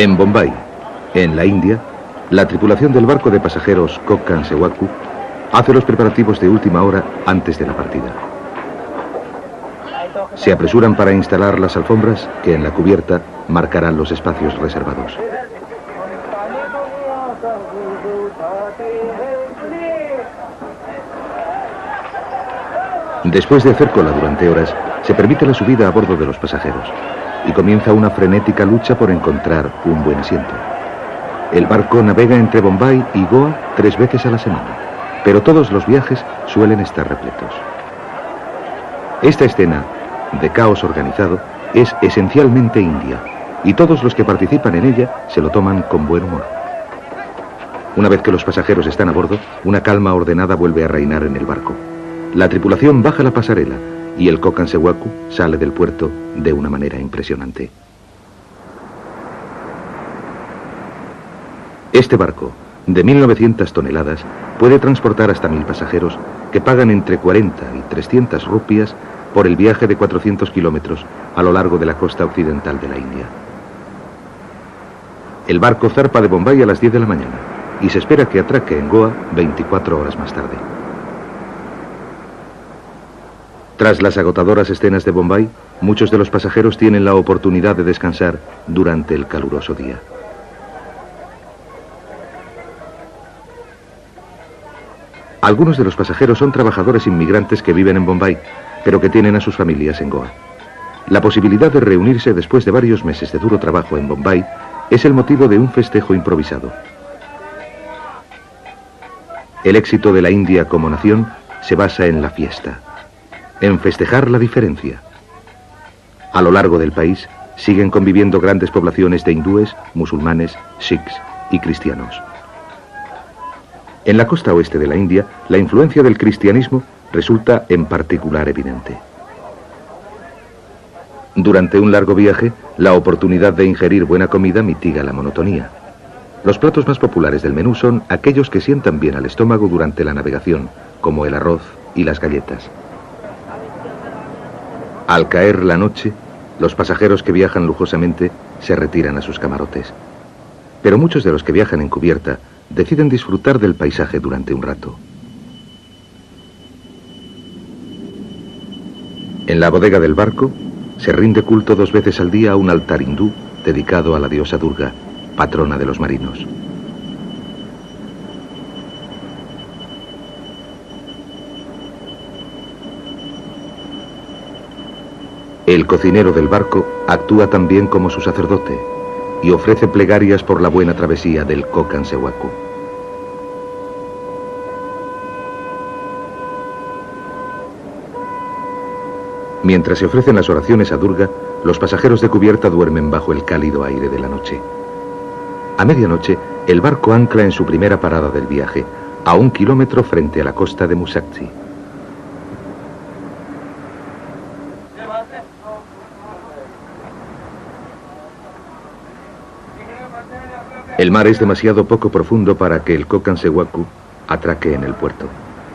En Bombay, en la India, la tripulación del barco de pasajeros Kokkan Sewaku hace los preparativos de última hora antes de la partida. Se apresuran para instalar las alfombras que en la cubierta marcarán los espacios reservados. Después de hacer cola durante horas, se permite la subida a bordo de los pasajeros y comienza una frenética lucha por encontrar un buen asiento. El barco navega entre Bombay y Goa 3 veces a la semana, pero todos los viajes suelen estar repletos. Esta escena de caos organizado es esencialmente india y todos los que participan en ella se lo toman con buen humor. Una vez que los pasajeros están a bordo, una calma ordenada vuelve a reinar en el barco. La tripulación baja la pasarela y el Kokkan Sewaku sale del puerto de una manera impresionante. Este barco, de 1900 toneladas, puede transportar hasta 1000 pasajeros que pagan entre 40 y 300 rupias por el viaje de 400 kilómetros a lo largo de la costa occidental de la India. El barco zarpa de Bombay a las 10 de la mañana y se espera que atraque en Goa 24 horas más tarde. Tras las agotadoras escenas de Bombay, muchos de los pasajeros tienen la oportunidad de descansar durante el caluroso día. Algunos de los pasajeros son trabajadores inmigrantes que viven en Bombay, pero que tienen a sus familias en Goa. La posibilidad de reunirse después de varios meses de duro trabajo en Bombay es el motivo de un festejo improvisado. El éxito de la India como nación se basa en la fiesta, en festejar la diferencia. A lo largo del país siguen conviviendo grandes poblaciones de hindúes, musulmanes, sikhs y cristianos. En la costa oeste de la India, la influencia del cristianismo resulta en particular evidente. Durante un largo viaje, la oportunidad de ingerir buena comida mitiga la monotonía. Los platos más populares del menú son aquellos que sientan bien al estómago durante la navegación, como el arroz y las galletas. Al caer la noche, los pasajeros que viajan lujosamente se retiran a sus camarotes. Pero muchos de los que viajan en cubierta deciden disfrutar del paisaje durante un rato. En la bodega del barco se rinde culto 2 veces al día a un altar hindú dedicado a la diosa Durga, patrona de los marinos. El cocinero del barco actúa también como su sacerdote y ofrece plegarias por la buena travesía del Kokkan Sewaku. Mientras se ofrecen las oraciones a Durga, los pasajeros de cubierta duermen bajo el cálido aire de la noche. A medianoche, el barco ancla en su primera parada del viaje, a 1 kilómetro frente a la costa de Musakchi. El mar es demasiado poco profundo para que el Kokkan Sewaku atraque en el puerto,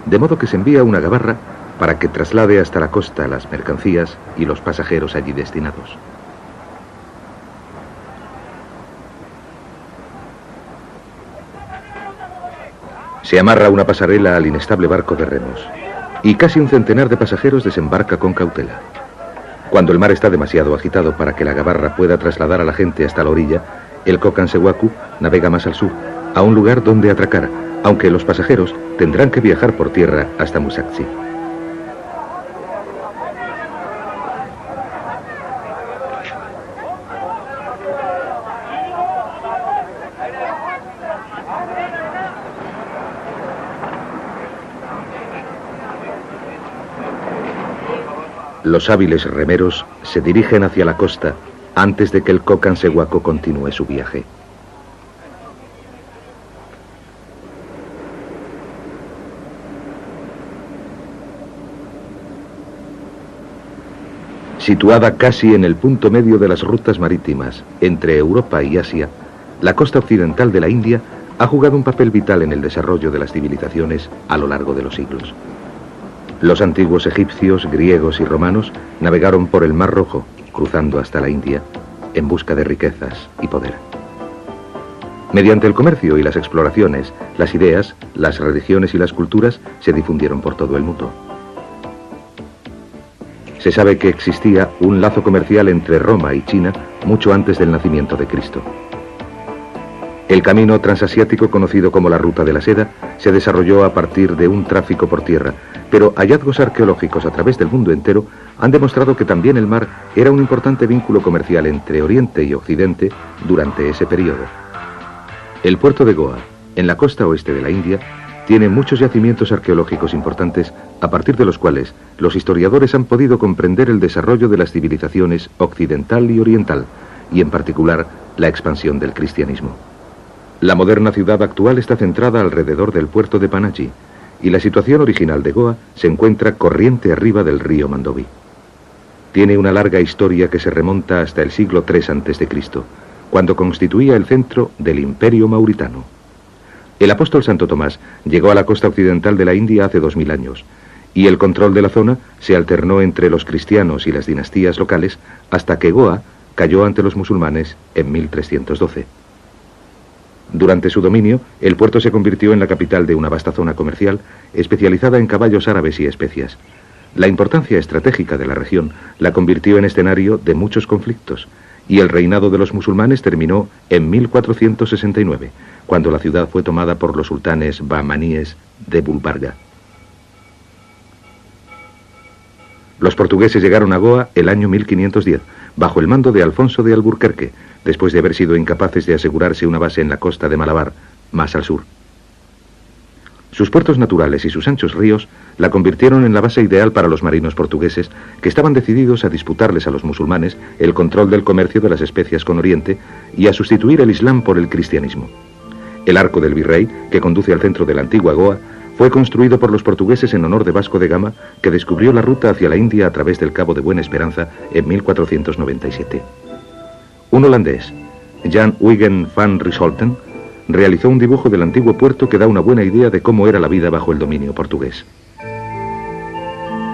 de modo que se envía una gabarra para que traslade hasta la costa las mercancías y los pasajeros allí destinados. Se amarra una pasarela al inestable barco de remos y casi un centenar de pasajeros desembarca con cautela. Cuando el mar está demasiado agitado para que la gabarra pueda trasladar a la gente hasta la orilla, el Kokkan Sewaku navega más al sur, a un lugar donde atracar, aunque los pasajeros tendrán que viajar por tierra hasta Musakchi. Los hábiles remeros se dirigen hacia la costa antes de que el Kokkan Sewaku continúe su viaje. Situada casi en el punto medio de las rutas marítimas entre Europa y Asia, la costa occidental de la India ha jugado un papel vital en el desarrollo de las civilizaciones a lo largo de los siglos. Los antiguos egipcios, griegos y romanos navegaron por el Mar Rojo, cruzando hasta la India, en busca de riquezas y poder. Mediante el comercio y las exploraciones, las ideas, las religiones y las culturas se difundieron por todo el mundo. Se sabe que existía un lazo comercial entre Roma y China mucho antes del nacimiento de Cristo. El camino transasiático, conocido como la Ruta de la Seda, se desarrolló a partir de un tráfico por tierra, pero hallazgos arqueológicos a través del mundo entero han demostrado que también el mar era un importante vínculo comercial entre Oriente y Occidente durante ese periodo. El puerto de Goa, en la costa oeste de la India, tiene muchos yacimientos arqueológicos importantes, a partir de los cuales los historiadores han podido comprender el desarrollo de las civilizaciones occidental y oriental, y en particular la expansión del cristianismo. La moderna ciudad actual está centrada alrededor del puerto de Panaji, y la situación original de Goa se encuentra corriente arriba del río Mandovi. Tiene una larga historia que se remonta hasta el siglo III a.C., cuando constituía el centro del Imperio Mauritano. El apóstol Santo Tomás llegó a la costa occidental de la India hace 2000 años, y el control de la zona se alternó entre los cristianos y las dinastías locales hasta que Goa cayó ante los musulmanes en 1312. Durante su dominio, el puerto se convirtió en la capital de una vasta zona comercial especializada en caballos árabes y especias. La importancia estratégica de la región la convirtió en escenario de muchos conflictos, y el reinado de los musulmanes terminó en 1469, cuando la ciudad fue tomada por los sultanes bahmaníes de Gulbarga. Los portugueses llegaron a Goa el año 1510, bajo el mando de Alfonso de Alburquerque, después de haber sido incapaces de asegurarse una base en la costa de Malabar, más al sur. Sus puertos naturales y sus anchos ríos la convirtieron en la base ideal para los marinos portugueses, que estaban decididos a disputarles a los musulmanes el control del comercio de las especias con Oriente y a sustituir el Islam por el cristianismo. El arco del Virrey, que conduce al centro de la antigua Goa, fue construido por los portugueses en honor de Vasco de Gama, que descubrió la ruta hacia la India a través del Cabo de Buena Esperanza en 1497. Un holandés, Jan Huygen van Riesholten, realizó un dibujo del antiguo puerto que da una buena idea de cómo era la vida bajo el dominio portugués.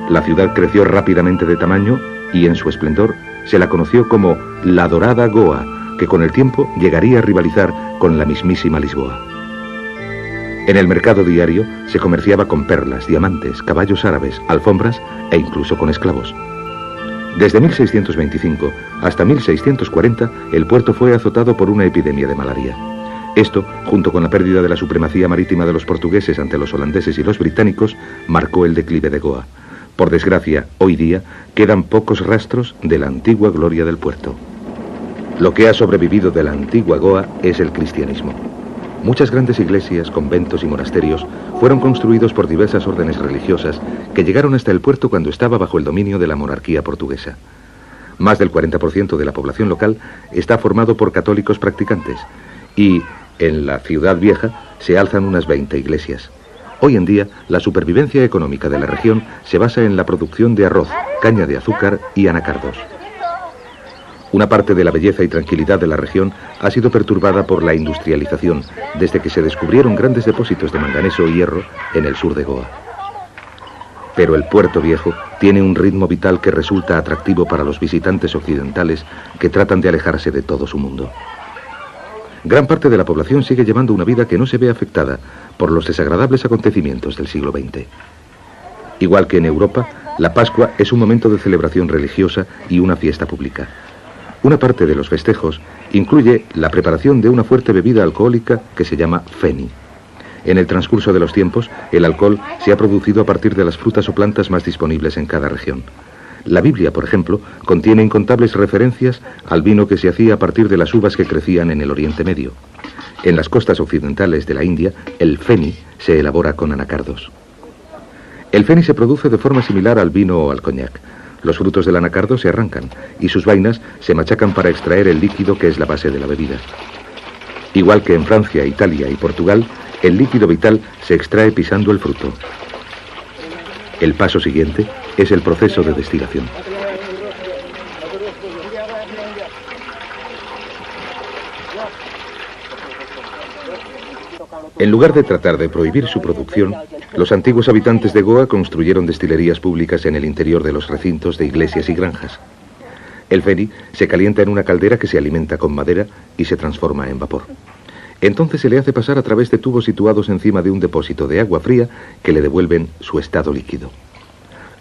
La ciudad creció rápidamente de tamaño y en su esplendor se la conoció como la Dorada Goa, que con el tiempo llegaría a rivalizar con la mismísima Lisboa. En el mercado diario se comerciaba con perlas, diamantes, caballos árabes, alfombras e incluso con esclavos. Desde 1625 hasta 1640 el puerto fue azotado por una epidemia de malaria. Esto, junto con la pérdida de la supremacía marítima de los portugueses ante los holandeses y los británicos, marcó el declive de Goa. Por desgracia, hoy día quedan pocos rastros de la antigua gloria del puerto. Lo que ha sobrevivido de la antigua Goa es el cristianismo. Muchas grandes iglesias, conventos y monasterios fueron construidos por diversas órdenes religiosas que llegaron hasta el puerto cuando estaba bajo el dominio de la monarquía portuguesa. Más del 40% de la población local está formado por católicos practicantes y en la ciudad vieja se alzan unas 20 iglesias. Hoy en día, la supervivencia económica de la región se basa en la producción de arroz, caña de azúcar y anacardos. Una parte de la belleza y tranquilidad de la región ha sido perturbada por la industrialización, desde que se descubrieron grandes depósitos de manganeso y hierro en el sur de Goa. Pero el puerto viejo tiene un ritmo vital que resulta atractivo para los visitantes occidentales que tratan de alejarse de todo su mundo. Gran parte de la población sigue llevando una vida que no se ve afectada por los desagradables acontecimientos del siglo XX. Igual que en Europa, la Pascua es un momento de celebración religiosa y una fiesta pública. Una parte de los festejos incluye la preparación de una fuerte bebida alcohólica que se llama feni. En el transcurso de los tiempos, el alcohol se ha producido a partir de las frutas o plantas más disponibles en cada región. La Biblia, por ejemplo, contiene incontables referencias al vino que se hacía a partir de las uvas que crecían en el Oriente Medio. En las costas occidentales de la India, el feni se elabora con anacardos. El feni se produce de forma similar al vino o al coñac. Los frutos del anacardo se arrancan y sus vainas se machacan para extraer el líquido que es la base de la bebida. Igual que en Francia, Italia y Portugal, el líquido vital se extrae pisando el fruto. El paso siguiente es el proceso de destilación. En lugar de tratar de prohibir su producción, los antiguos habitantes de Goa construyeron destilerías públicas en el interior de los recintos de iglesias y granjas. El feni se calienta en una caldera que se alimenta con madera y se transforma en vapor. Entonces se le hace pasar a través de tubos situados encima de un depósito de agua fría que le devuelven su estado líquido.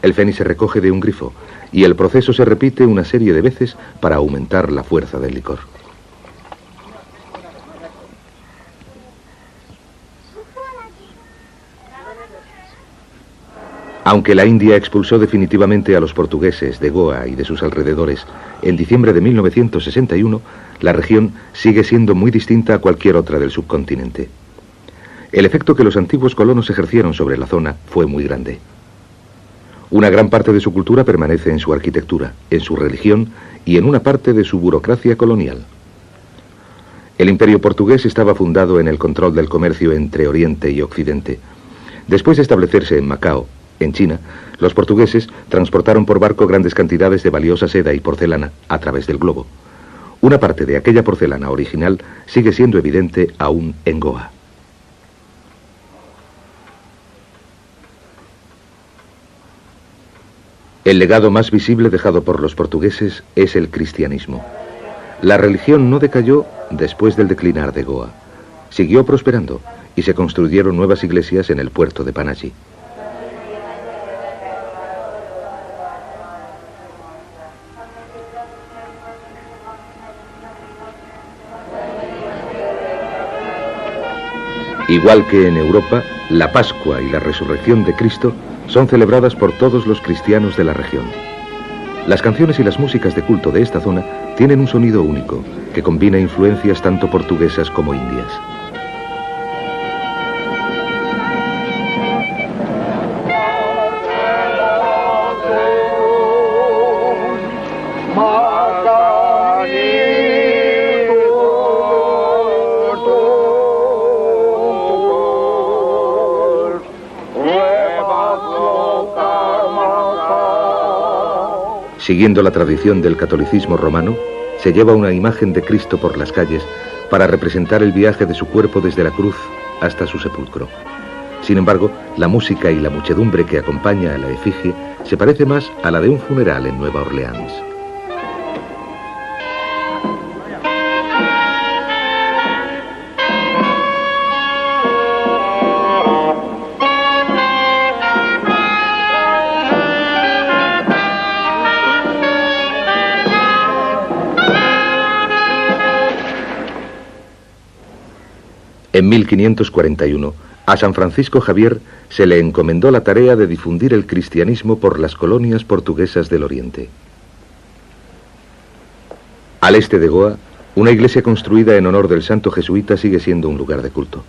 El fénix se recoge de un grifo y el proceso se repite una serie de veces para aumentar la fuerza del licor. Aunque la India expulsó definitivamente a los portugueses de Goa y de sus alrededores en diciembre de 1961, la región sigue siendo muy distinta a cualquier otra del subcontinente. El efecto que los antiguos colonos ejercieron sobre la zona fue muy grande. Una gran parte de su cultura permanece en su arquitectura, en su religión y en una parte de su burocracia colonial. El imperio portugués estaba fundado en el control del comercio entre Oriente y Occidente. Después de establecerse en Macao, en China, los portugueses transportaron por barco grandes cantidades de valiosa seda y porcelana a través del globo. Una parte de aquella porcelana original sigue siendo evidente aún en Goa. El legado más visible dejado por los portugueses es el cristianismo. La religión no decayó después del declinar de Goa. Siguió prosperando y se construyeron nuevas iglesias en el puerto de Panaji. Igual que en Europa, la Pascua y la Resurrección de Cristo son celebradas por todos los cristianos de la región. Las canciones y las músicas de culto de esta zona tienen un sonido único, que combina influencias tanto portuguesas como indias. Siguiendo la tradición del catolicismo romano, se lleva una imagen de Cristo por las calles para representar el viaje de su cuerpo desde la cruz hasta su sepulcro. Sin embargo, la música y la muchedumbre que acompaña a la efigie se parece más a la de un funeral en Nueva Orleans. En 1541, a San Francisco Javier se le encomendó la tarea de difundir el cristianismo por las colonias portuguesas del Oriente. Al este de Goa, una iglesia construida en honor del santo jesuita sigue siendo un lugar de culto.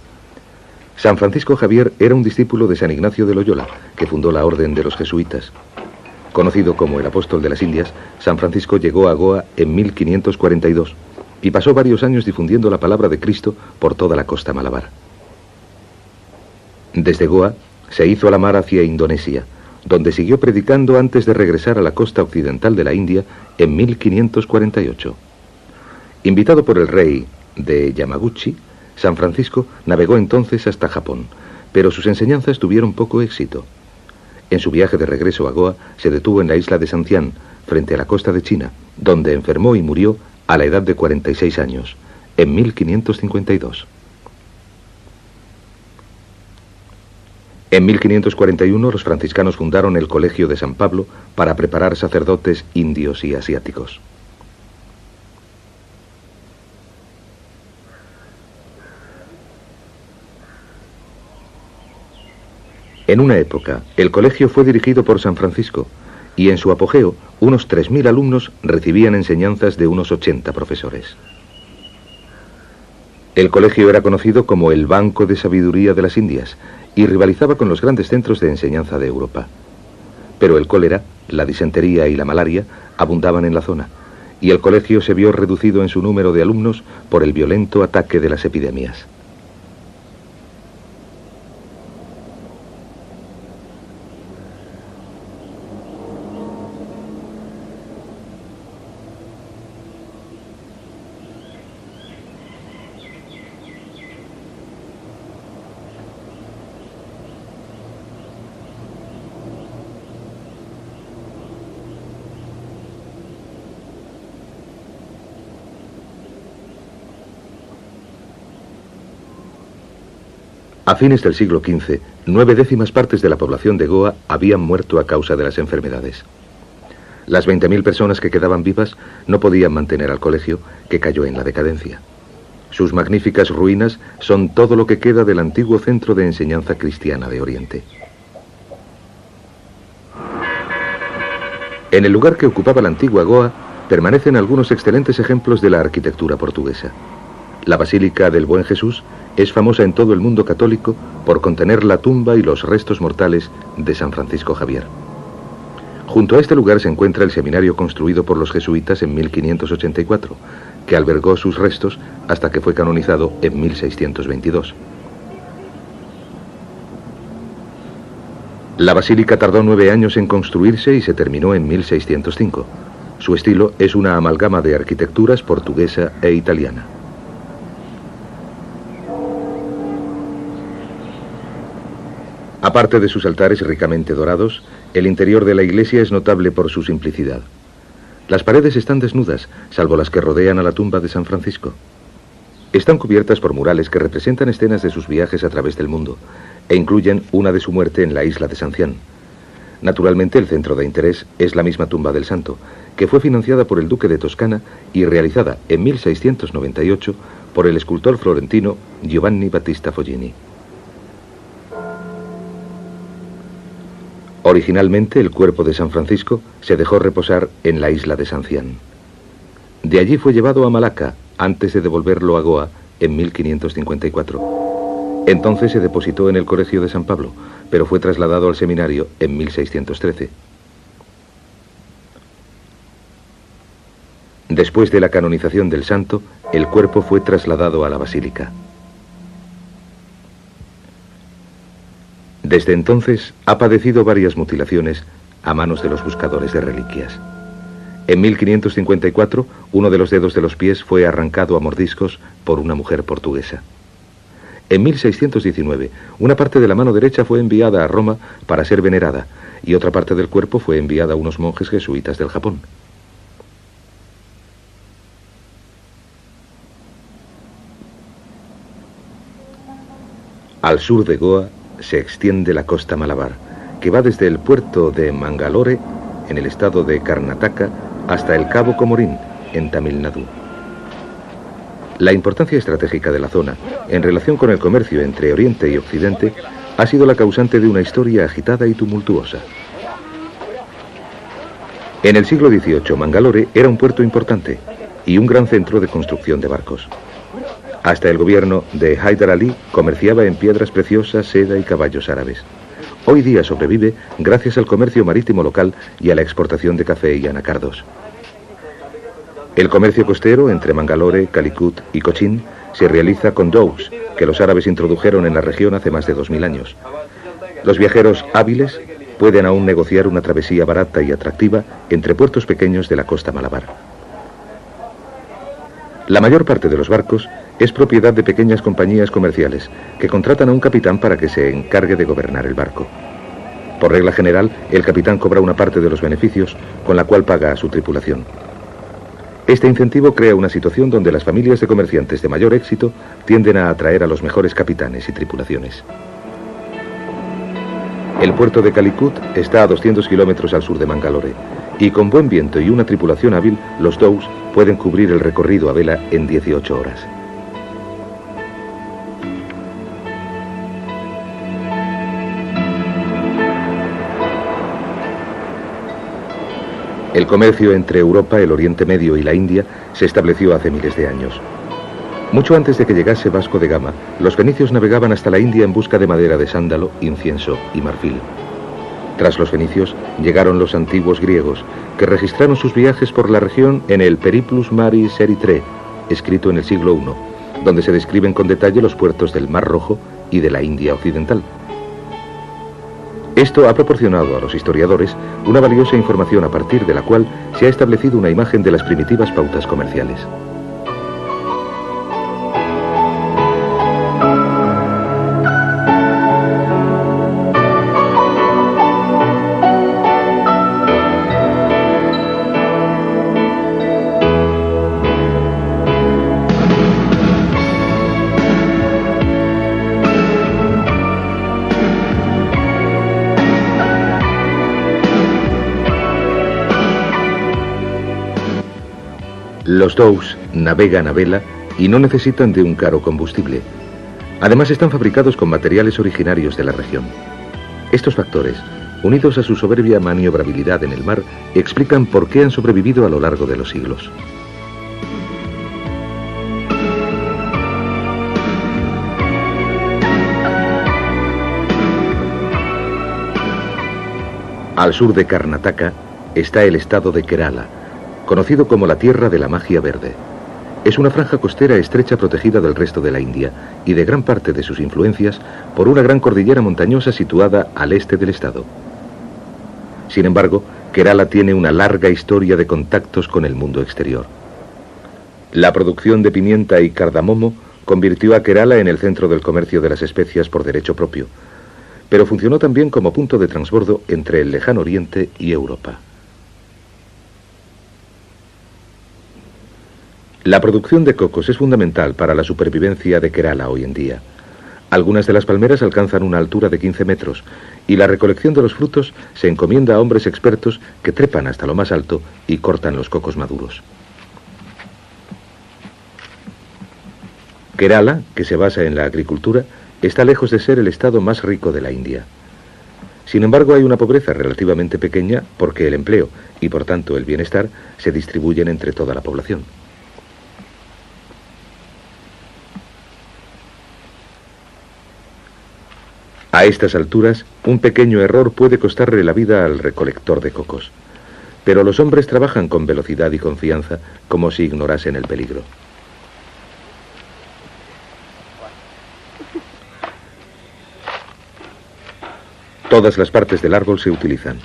San Francisco Javier era un discípulo de San Ignacio de Loyola, que fundó la orden de los jesuitas. Conocido como el apóstol de las Indias, San Francisco llegó a Goa en 1542 y pasó varios años difundiendo la palabra de Cristo por toda la costa malabar. Desde Goa se hizo a la mar hacia Indonesia, donde siguió predicando antes de regresar a la costa occidental de la India en 1548. Invitado por el rey de Yamaguchi, San Francisco navegó entonces hasta Japón, pero sus enseñanzas tuvieron poco éxito. En su viaje de regreso a Goa se detuvo en la isla de Santián, frente a la costa de China, donde enfermó y murió a la edad de 46 años, en 1552. En 1541 los franciscanos fundaron el Colegio de San Pablo para preparar sacerdotes indios y asiáticos. En una época, el colegio fue dirigido por San Francisco, y en su apogeo, unos 3.000 alumnos recibían enseñanzas de unos 80 profesores. El colegio era conocido como el Banco de Sabiduría de las Indias y rivalizaba con los grandes centros de enseñanza de Europa. Pero el cólera, la disentería y la malaria abundaban en la zona, y el colegio se vio reducido en su número de alumnos por el violento ataque de las epidemias. A fines del siglo XV, 9/10 de la población de Goa habían muerto a causa de las enfermedades. Las 20.000 personas que quedaban vivas no podían mantener al colegio, que cayó en la decadencia. Sus magníficas ruinas son todo lo que queda del antiguo centro de enseñanza cristiana de Oriente. En el lugar que ocupaba la antigua Goa permanecen algunos excelentes ejemplos de la arquitectura portuguesa. La Basílica del Buen Jesús es famosa en todo el mundo católico por contener la tumba y los restos mortales de San Francisco Javier. Junto a este lugar se encuentra el seminario construido por los jesuitas en 1584, que albergó sus restos hasta que fue canonizado en 1622. La basílica tardó 9 años en construirse y se terminó en 1605. Su estilo es una amalgama de arquitecturas portuguesa e italiana. Aparte de sus altares ricamente dorados, el interior de la iglesia es notable por su simplicidad. Las paredes están desnudas, salvo las que rodean a la tumba de San Francisco. Están cubiertas por murales que representan escenas de sus viajes a través del mundo, e incluyen una de su muerte en la isla de San Cián. Naturalmente, el centro de interés es la misma tumba del santo, que fue financiada por el duque de Toscana y realizada en 1698 por el escultor florentino Giovanni Battista Foggini. Originalmente, el cuerpo de San Francisco se dejó reposar en la isla de San Cián. De allí fue llevado a Malaca, antes de devolverlo a Goa en 1554. Entonces se depositó en el Colegio de San Pablo, pero fue trasladado al seminario en 1613. Después de la canonización del santo, el cuerpo fue trasladado a la basílica. Desde entonces ha padecido varias mutilaciones a manos de los buscadores de reliquias. En 1554, uno de los dedos de los pies fue arrancado a mordiscos por una mujer portuguesa. En 1619, una parte de la mano derecha fue enviada a Roma para ser venerada y otra parte del cuerpo fue enviada a unos monjes jesuitas del Japón. Al sur de Goa se extiende la costa Malabar, que va desde el puerto de Mangalore, en el estado de Karnataka, hasta el cabo Comorín, en Tamil Nadu. La importancia estratégica de la zona, en relación con el comercio entre Oriente y Occidente, ha sido la causante de una historia agitada y tumultuosa. En el siglo XVIII, Mangalore era un puerto importante y un gran centro de construcción de barcos. Hasta el gobierno de Haidar Ali comerciaba en piedras preciosas, seda y caballos árabes. Hoy día sobrevive gracias al comercio marítimo local y a la exportación de café y anacardos. El comercio costero entre Mangalore, Calicut y Cochin se realiza con dhows, que los árabes introdujeron en la región hace más de 2000 años. Los viajeros hábiles pueden aún negociar una travesía barata y atractiva entre puertos pequeños de la costa Malabar. La mayor parte de los barcos es propiedad de pequeñas compañías comerciales que contratan a un capitán para que se encargue de gobernar el barco. Por regla general, el capitán cobra una parte de los beneficios, con la cual paga a su tripulación. Este incentivo crea una situación donde las familias de comerciantes de mayor éxito tienden a atraer a los mejores capitanes y tripulaciones. El puerto de Calicut está a 200 kilómetros al sur de Mangalore, y con buen viento y una tripulación hábil, los dhows pueden cubrir el recorrido a vela en 18 horas. El comercio entre Europa, el Oriente Medio y la India se estableció hace miles de años. Mucho antes de que llegase Vasco de Gama, los fenicios navegaban hasta la India en busca de madera de sándalo, incienso y marfil. Tras los fenicios, llegaron los antiguos griegos, que registraron sus viajes por la región en el Periplus Maris Erythrae, escrito en el siglo I, donde se describen con detalle los puertos del Mar Rojo y de la India Occidental. Esto ha proporcionado a los historiadores una valiosa información a partir de la cual se ha establecido una imagen de las primitivas pautas comerciales. Los dhows navegan a vela y no necesitan de un caro combustible. Además, están fabricados con materiales originarios de la región. Estos factores, unidos a su soberbia maniobrabilidad en el mar, explican por qué han sobrevivido a lo largo de los siglos. Al sur de Karnataka está el estado de Kerala, conocido como la tierra de la magia verde. Es una franja costera estrecha protegida del resto de la India y de gran parte de sus influencias por una gran cordillera montañosa situada al este del estado. Sin embargo, Kerala tiene una larga historia de contactos con el mundo exterior. La producción de pimienta y cardamomo convirtió a Kerala en el centro del comercio de las especias por derecho propio, pero funcionó también como punto de transbordo entre el lejano oriente y Europa. La producción de cocos es fundamental para la supervivencia de Kerala hoy en día. Algunas de las palmeras alcanzan una altura de 15 metros y la recolección de los frutos se encomienda a hombres expertos que trepan hasta lo más alto y cortan los cocos maduros. Kerala, que se basa en la agricultura, está lejos de ser el estado más rico de la India. Sin embargo, hay una pobreza relativamente pequeña porque el empleo y por tanto el bienestar se distribuyen entre toda la población. A estas alturas, un pequeño error puede costarle la vida al recolector de cocos, pero los hombres trabajan con velocidad y confianza como si ignorasen el peligro. Todas las partes del árbol se utilizan.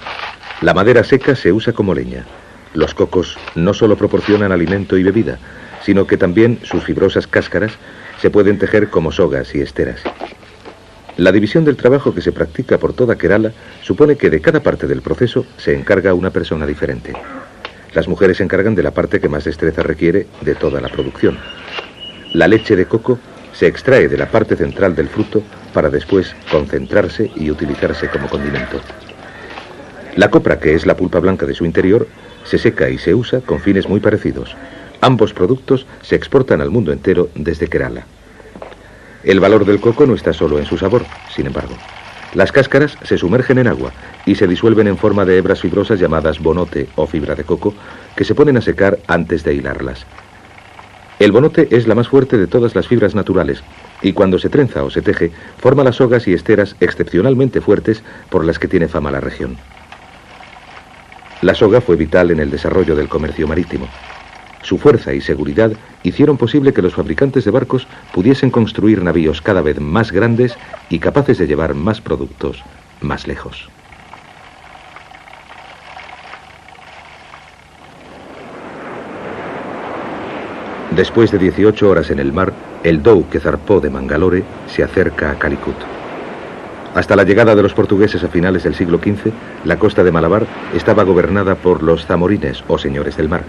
La madera seca se usa como leña. Los cocos no solo proporcionan alimento y bebida, sino que también sus fibrosas cáscaras se pueden tejer como sogas y esteras. La división del trabajo que se practica por toda Kerala supone que de cada parte del proceso se encarga una persona diferente. Las mujeres se encargan de la parte que más destreza requiere de toda la producción. La leche de coco se extrae de la parte central del fruto para después concentrarse y utilizarse como condimento. La copra, que es la pulpa blanca de su interior, se seca y se usa con fines muy parecidos. Ambos productos se exportan al mundo entero desde Kerala. El valor del coco no está solo en su sabor, sin embargo. Las cáscaras se sumergen en agua y se disuelven en forma de hebras fibrosas llamadas bonote o fibra de coco, que se ponen a secar antes de hilarlas. El bonote es la más fuerte de todas las fibras naturales y cuando se trenza o se teje, forma las sogas y esteras excepcionalmente fuertes por las que tiene fama la región. La soga fue vital en el desarrollo del comercio marítimo. Su fuerza y seguridad hicieron posible que los fabricantes de barcos pudiesen construir navíos cada vez más grandes y capaces de llevar más productos más lejos. Después de 18 horas en el mar, el dhow que zarpó de Mangalore se acerca a Calicut. Hasta la llegada de los portugueses a finales del siglo XV, la costa de Malabar estaba gobernada por los zamorines o señores del mar.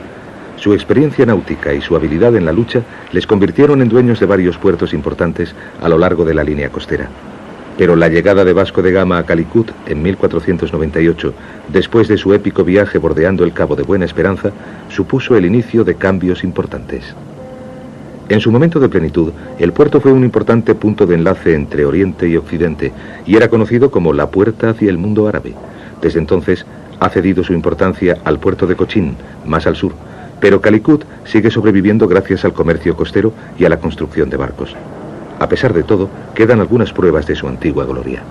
Su experiencia náutica y su habilidad en la lucha les convirtieron en dueños de varios puertos importantes a lo largo de la línea costera. Pero la llegada de Vasco de Gama a Calicut en 1498, después de su épico viaje bordeando el Cabo de Buena Esperanza, supuso el inicio de cambios importantes. En su momento de plenitud, el puerto fue un importante punto de enlace entre Oriente y Occidente y era conocido como la puerta hacia el mundo árabe. Desde entonces, ha cedido su importancia al puerto de Cochín, más al sur, pero Calicut sigue sobreviviendo gracias al comercio costero y a la construcción de barcos. A pesar de todo, quedan algunas pruebas de su antigua gloria.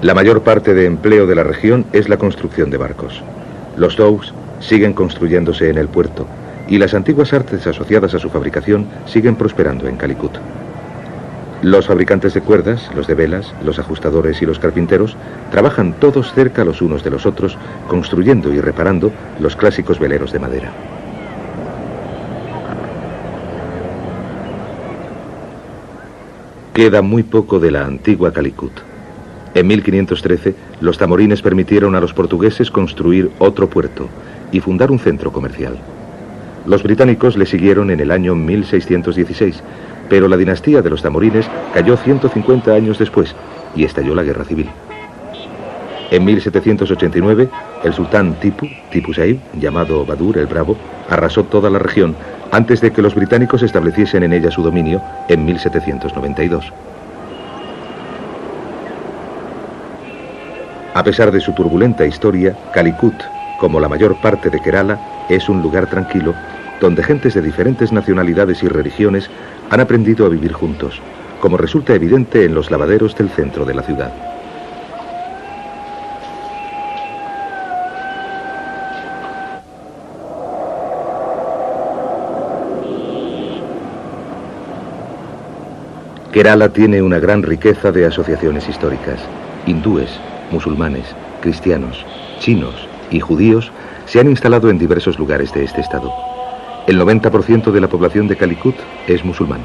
La mayor parte de empleo de la región es la construcción de barcos. Los dhows siguen construyéndose en el puerto y las antiguas artes asociadas a su fabricación siguen prosperando en Calicut. Los fabricantes de cuerdas, los de velas, los ajustadores y los carpinteros trabajan todos cerca los unos de los otros, construyendo y reparando los clásicos veleros de madera. Queda muy poco de la antigua Calicut. En 1513, los zamorines permitieron a los portugueses construir otro puerto y fundar un centro comercial. Los británicos le siguieron en el año 1616, pero la dinastía de los zamorines cayó 150 años después y estalló la guerra civil. En 1789, el sultán Tipu Saib, llamado Badur el Bravo, arrasó toda la región antes de que los británicos estableciesen en ella su dominio en 1792. A pesar de su turbulenta historia, Calicut, como la mayor parte de Kerala, es un lugar tranquilo donde gentes de diferentes nacionalidades y religiones han aprendido a vivir juntos, como resulta evidente en los lavaderos del centro de la ciudad. Kerala tiene una gran riqueza de asociaciones históricas. Hindúes, musulmanes, cristianos, chinos y judíos se han instalado en diversos lugares de este estado. El 90% de la población de Calicut es musulmán.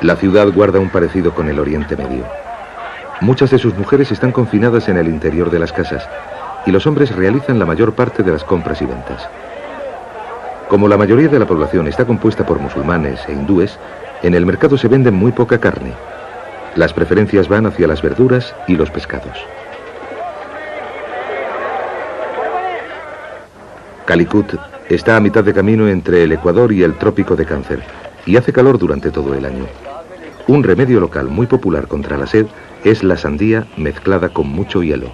La ciudad guarda un parecido con el Oriente Medio. Muchas de sus mujeres están confinadas en el interior de las casas y los hombres realizan la mayor parte de las compras y ventas. Como la mayoría de la población está compuesta por musulmanes e hindúes, en el mercado se vende muy poca carne. Las preferencias van hacia las verduras y los pescados. Calicut está a mitad de camino entre el Ecuador y el Trópico de Cáncer y hace calor durante todo el año. Un remedio local muy popular contra la sed es la sandía mezclada con mucho hielo.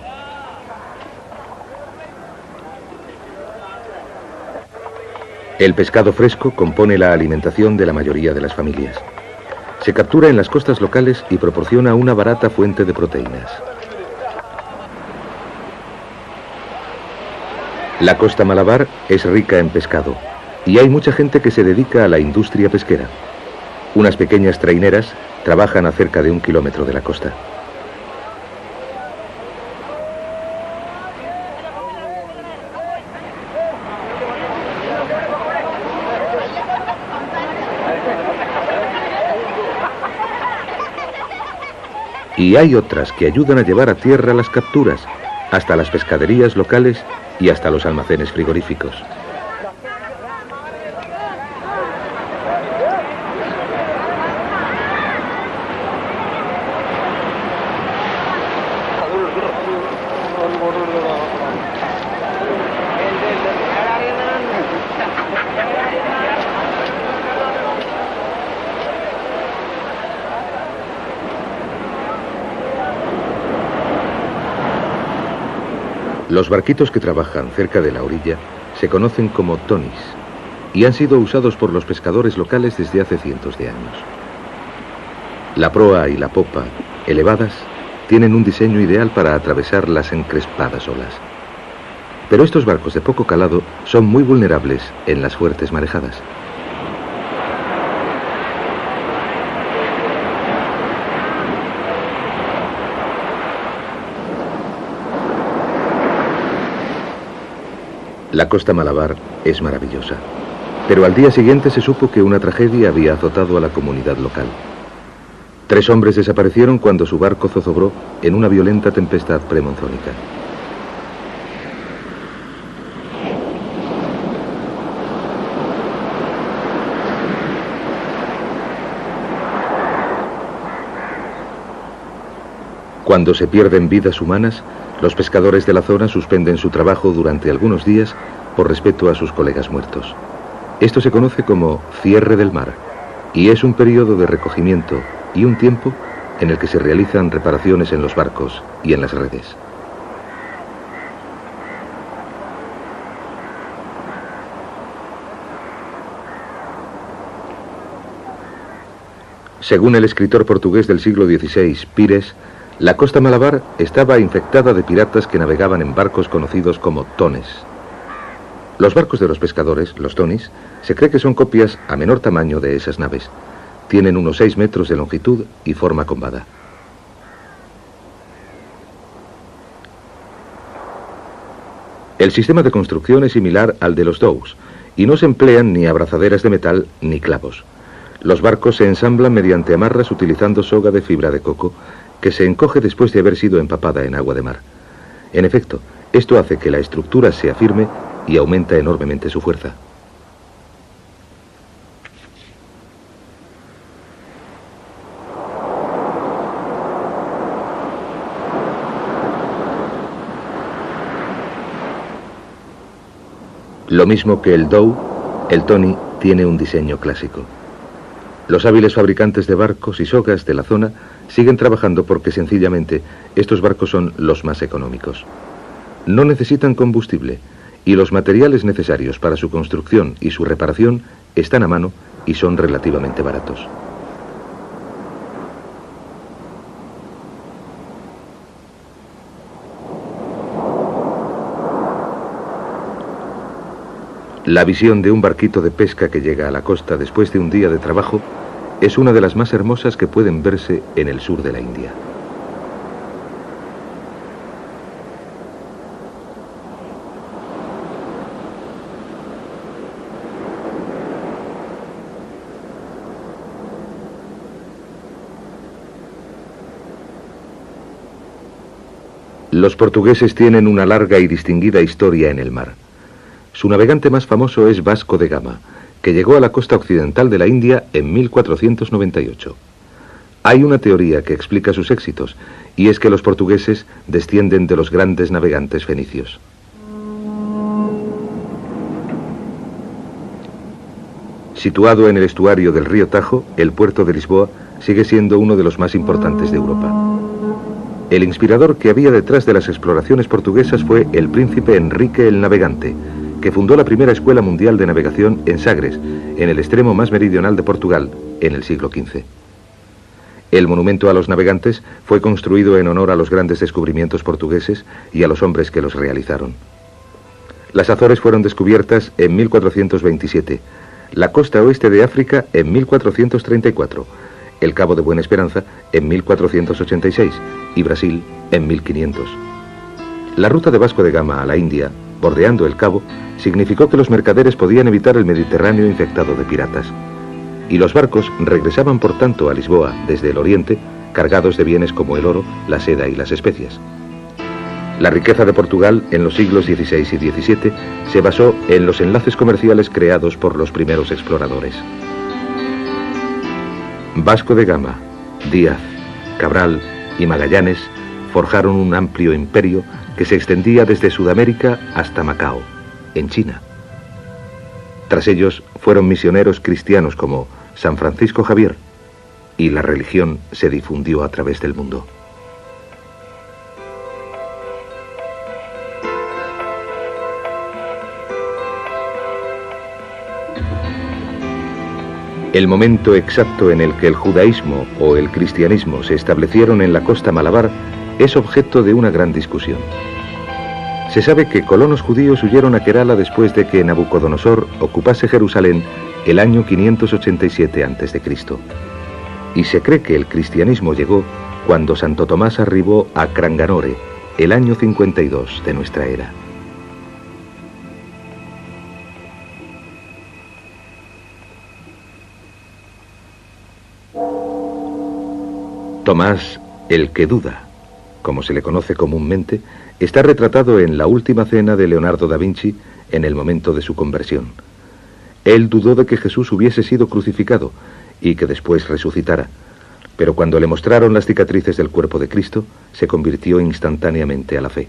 El pescado fresco compone la alimentación de la mayoría de las familias. Se captura en las costas locales y proporciona una barata fuente de proteínas. La costa Malabar es rica en pescado y hay mucha gente que se dedica a la industria pesquera. Unas pequeñas traineras trabajan a cerca de 1 kilómetro de la costa. Y hay otras que ayudan a llevar a tierra las capturas, hasta las pescaderías locales y hasta los almacenes frigoríficos. Los barquitos que trabajan cerca de la orilla se conocen como tonis y han sido usados por los pescadores locales desde hace cientos de años. La proa y la popa, elevadas, tienen un diseño ideal para atravesar las encrespadas olas. Pero estos barcos de poco calado son muy vulnerables en las fuertes marejadas. La costa Malabar es maravillosa, pero al día siguiente se supo que una tragedia había azotado a la comunidad local. 3 hombres desaparecieron cuando su barco zozobró en una violenta tempestad premonzónica. Cuando se pierden vidas humanas, los pescadores de la zona suspenden su trabajo durante algunos días por respeto a sus colegas muertos. Esto se conoce como cierre del mar y es un periodo de recogimiento y un tiempo en el que se realizan reparaciones en los barcos y en las redes. Según el escritor portugués del siglo XVI, Pires, la costa Malabar estaba infectada de piratas que navegaban en barcos conocidos como tones. Los barcos de los pescadores, los tonis, se cree que son copias a menor tamaño de esas naves. Tienen unos 6 metros de longitud y forma combada. El sistema de construcción es similar al de los dhows y no se emplean ni abrazaderas de metal ni clavos. Los barcos se ensamblan mediante amarras utilizando soga de fibra de coco que se encoge después de haber sido empapada en agua de mar. En efecto, esto hace que la estructura sea firme y aumenta enormemente su fuerza. Lo mismo que el Dow, el Tony tiene un diseño clásico. Los hábiles fabricantes de barcos y sogas de la zona siguen trabajando porque sencillamente estos barcos son los más económicos. No necesitan combustible y los materiales necesarios para su construcción y su reparación están a mano y son relativamente baratos. La visión de un barquito de pesca que llega a la costa después de un día de trabajo es una de las más hermosas que pueden verse en el sur de la India. Los portugueses tienen una larga y distinguida historia en el mar. Su navegante más famoso es Vasco de Gama, que llegó a la costa occidental de la India en 1498. Hay una teoría que explica sus éxitos, y es que los portugueses descienden de los grandes navegantes fenicios. Situado en el estuario del río Tajo, el puerto de Lisboa sigue siendo uno de los más importantes de Europa. El inspirador que había detrás de las exploraciones portuguesas fue el príncipe Enrique el Navegante, que fundó la primera escuela mundial de navegación en Sagres, en el extremo más meridional de Portugal, en el siglo XV. El monumento a los navegantes fue construido en honor a los grandes descubrimientos portugueses y a los hombres que los realizaron. Las Azores fueron descubiertas en 1427, la costa oeste de África en 1434, el Cabo de Buena Esperanza en 1486 y Brasil en 1500. La ruta de Vasco de Gama a la India, bordeando el cabo, significó que los mercaderes podían evitar el Mediterráneo infectado de piratas. Y los barcos regresaban por tanto a Lisboa desde el oriente, cargados de bienes como el oro, la seda y las especias. La riqueza de Portugal en los siglos XVI y XVII se basó en los enlaces comerciales creados por los primeros exploradores. Vasco de Gama, Díaz, Cabral y Magallanes forjaron un amplio imperio que se extendía desde Sudamérica hasta Macao, en China. Tras ellos fueron misioneros cristianos como San Francisco Javier, y la religión se difundió a través del mundo. El momento exacto en el que el judaísmo o el cristianismo se establecieron en la costa malabar es objeto de una gran discusión. Se sabe que colonos judíos huyeron a Kerala después de que Nabucodonosor ocupase Jerusalén el año 587 a.C. Y se cree que el cristianismo llegó cuando Santo Tomás arribó a Cranganore, el año 52 de nuestra era. Tomás, el que duda, como se le conoce comúnmente, está retratado en La Última Cena de Leonardo da Vinci en el momento de su conversión. Él dudó de que Jesús hubiese sido crucificado y que después resucitara, pero cuando le mostraron las cicatrices del cuerpo de Cristo, se convirtió instantáneamente a la fe.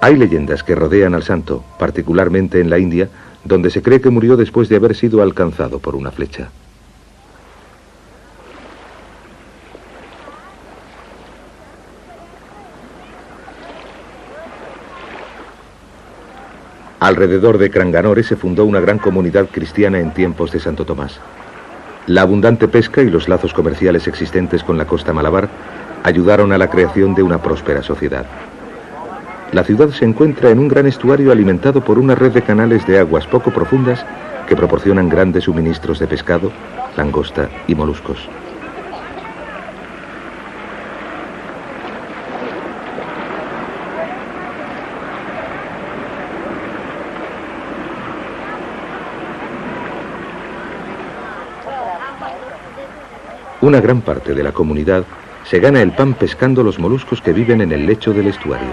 Hay leyendas que rodean al santo, particularmente en la India, donde se cree que murió después de haber sido alcanzado por una flecha. Alrededor de Cranganore se fundó una gran comunidad cristiana en tiempos de Santo Tomás. La abundante pesca y los lazos comerciales existentes con la costa malabar ayudaron a la creación de una próspera sociedad. La ciudad se encuentra en un gran estuario alimentado por una red de canales de aguas poco profundas que proporcionan grandes suministros de pescado, langosta y moluscos. Una gran parte de la comunidad se gana el pan pescando los moluscos que viven en el lecho del estuario.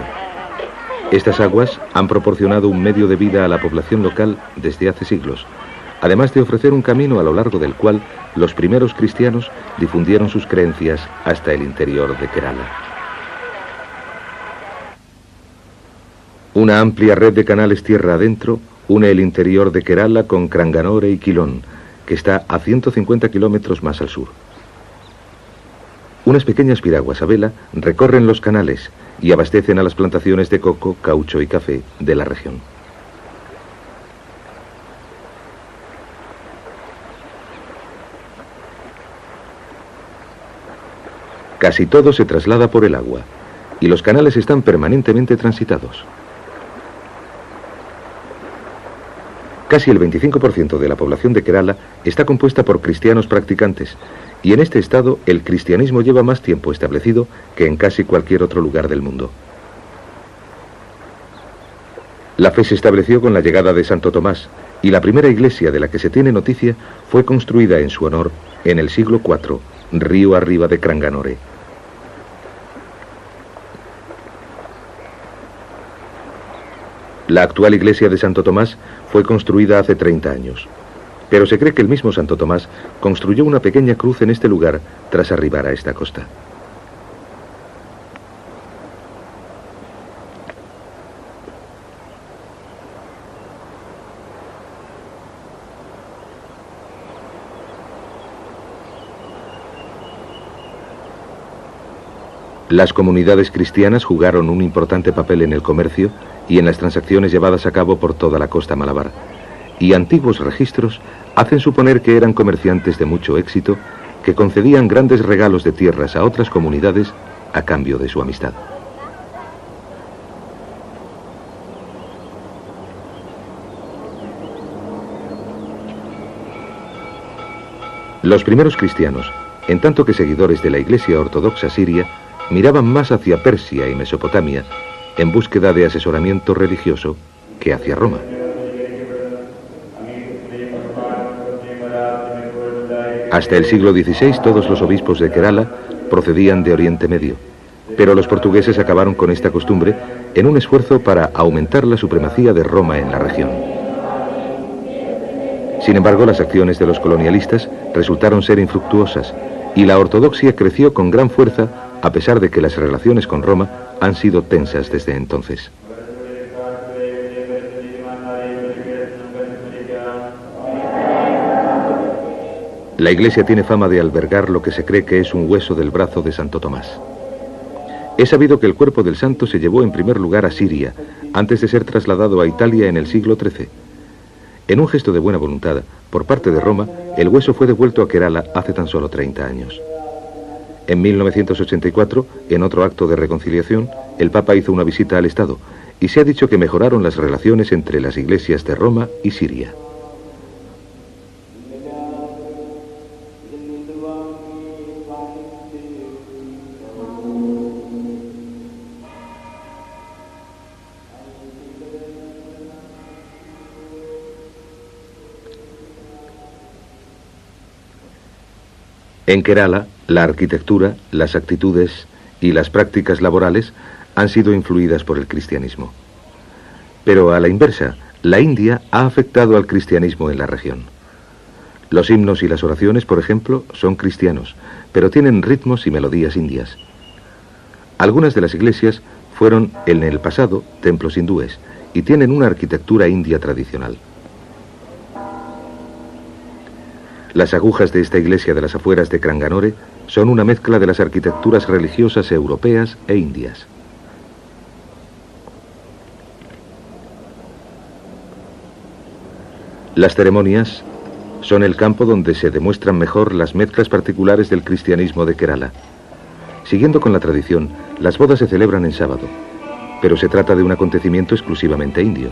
Estas aguas han proporcionado un medio de vida a la población local desde hace siglos, además de ofrecer un camino a lo largo del cual los primeros cristianos difundieron sus creencias hasta el interior de Kerala. Una amplia red de canales tierra adentro une el interior de Kerala con Cranganore y Quilón, que está a 150 kilómetros más al sur. Unas pequeñas piraguas a vela recorren los canales y abastecen a las plantaciones de coco, caucho y café de la región. Casi todo se traslada por el agua y los canales están permanentemente transitados. Casi el 25% de la población de Kerala está compuesta por cristianos practicantes, y en este estado el cristianismo lleva más tiempo establecido que en casi cualquier otro lugar del mundo. La fe se estableció con la llegada de Santo Tomás, y la primera iglesia de la que se tiene noticia fue construida en su honor en el siglo IV, río arriba de Cranganore. La actual iglesia de Santo Tomás fue construida hace 30 años, pero se cree que el mismo Santo Tomás construyó una pequeña cruz en este lugar tras arribar a esta costa. Las comunidades cristianas jugaron un importante papel en el comercio y en las transacciones llevadas a cabo por toda la costa malabar, y antiguos registros hacen suponer que eran comerciantes de mucho éxito que concedían grandes regalos de tierras a otras comunidades a cambio de su amistad. Los primeros cristianos, en tanto que seguidores de la Iglesia Ortodoxa siria, miraban más hacia Persia y Mesopotamia en búsqueda de asesoramiento religioso que hacia Roma. Hasta el siglo XVI todos los obispos de Kerala procedían de Oriente Medio, pero los portugueses acabaron con esta costumbre en un esfuerzo para aumentar la supremacía de Roma en la región. Sin embargo, las acciones de los colonialistas resultaron ser infructuosas y la ortodoxia creció con gran fuerza a pesar de que las relaciones con Roma han sido tensas desde entonces. La iglesia tiene fama de albergar lo que se cree que es un hueso del brazo de Santo Tomás. Es sabido que el cuerpo del santo se llevó en primer lugar a Siria, antes de ser trasladado a Italia en el siglo XIII. En un gesto de buena voluntad, por parte de Roma, el hueso fue devuelto a Kerala hace tan solo 30 años. En 1984, en otro acto de reconciliación, el Papa hizo una visita al Estado y se ha dicho que mejoraron las relaciones entre las iglesias de Roma y Siria. En Kerala, la arquitectura, las actitudes y las prácticas laborales han sido influidas por el cristianismo. Pero a la inversa, la India ha afectado al cristianismo en la región. Los himnos y las oraciones, por ejemplo, son cristianos, pero tienen ritmos y melodías indias. Algunas de las iglesias fueron en el pasado templos hindúes y tienen una arquitectura india tradicional. Las agujas de esta iglesia de las afueras de Cranganore son una mezcla de las arquitecturas religiosas europeas e indias. Las ceremonias son el campo donde se demuestran mejor las mezclas particulares del cristianismo de Kerala. Siguiendo con la tradición, las bodas se celebran en sábado, pero se trata de un acontecimiento exclusivamente indio.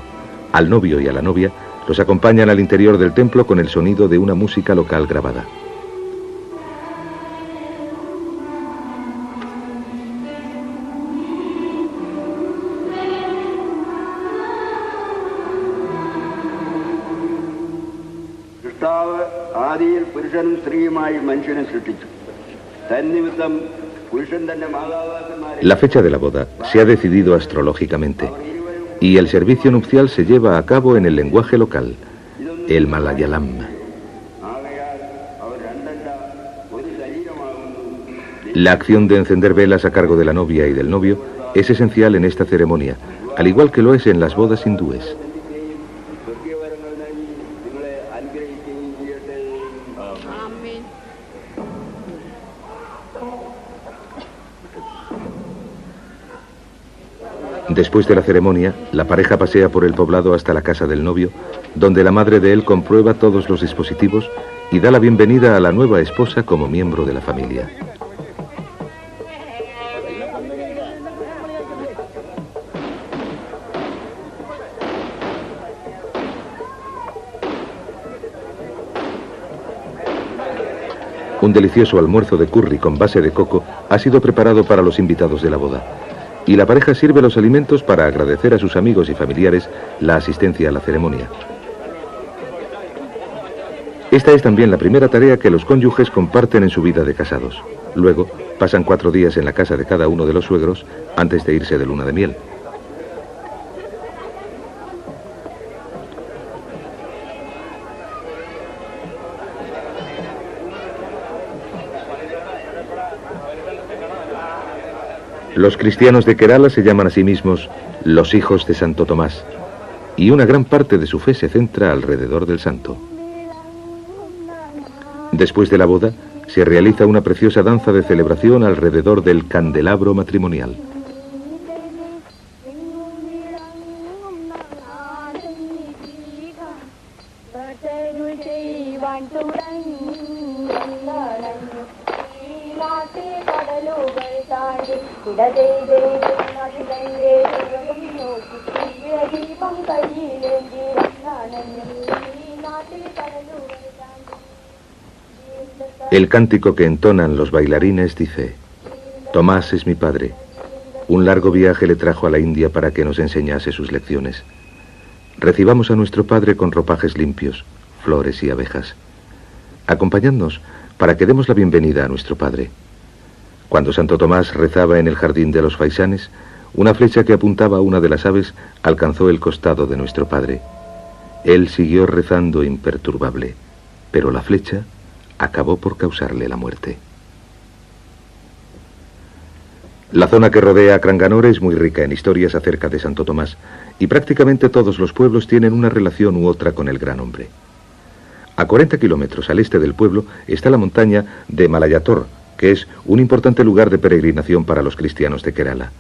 Al novio y a la novia los acompañan al interior del templo con el sonido de una música local grabada. ആദിയിൽ പുരുഷനും സ്ത്രീയുമായി മനുഷ്യനെ സൃഷ്ടിച്ചു. തന്നിമിത്തം La fecha de la boda se ha decidido astrológicamente y el servicio nupcial se lleva a cabo en el lenguaje local, el malayalam. La acción de encender velas a cargo de la novia y del novio es esencial en esta ceremonia, al igual que lo es en las bodas hindúes. Después de la ceremonia, la pareja pasea por el poblado hasta la casa del novio, donde la madre de él comprueba todos los dispositivos y da la bienvenida a la nueva esposa como miembro de la familia. Un delicioso almuerzo de curry con base de coco ha sido preparado para los invitados de la boda, y la pareja sirve los alimentos para agradecer a sus amigos y familiares la asistencia a la ceremonia. Esta es también la primera tarea que los cónyuges comparten en su vida de casados. Luego, pasan 4 días en la casa de cada uno de los suegros antes de irse de luna de miel. Los cristianos de Kerala se llaman a sí mismos los hijos de Santo Tomás, y una gran parte de su fe se centra alrededor del santo. Después de la boda, se realiza una preciosa danza de celebración alrededor del candelabro matrimonial. El cántico que entonan los bailarines dice: Tomás es mi padre. Un largo viaje le trajo a la India para que nos enseñase sus lecciones. Recibamos a nuestro padre con ropajes limpios, flores y abejas. Acompañadnos para que demos la bienvenida a nuestro padre. Cuando Santo Tomás rezaba en el jardín de los faisanes, una flecha que apuntaba a una de las aves alcanzó el costado de nuestro padre. Él siguió rezando imperturbable, pero la flecha acabó por causarle la muerte. La zona que rodea a Cranganore es muy rica en historias acerca de Santo Tomás, y prácticamente todos los pueblos tienen una relación u otra con el gran hombre. A 40 kilómetros al este del pueblo está la montaña de Malayator, que es un importante lugar de peregrinación para los cristianos de Kerala.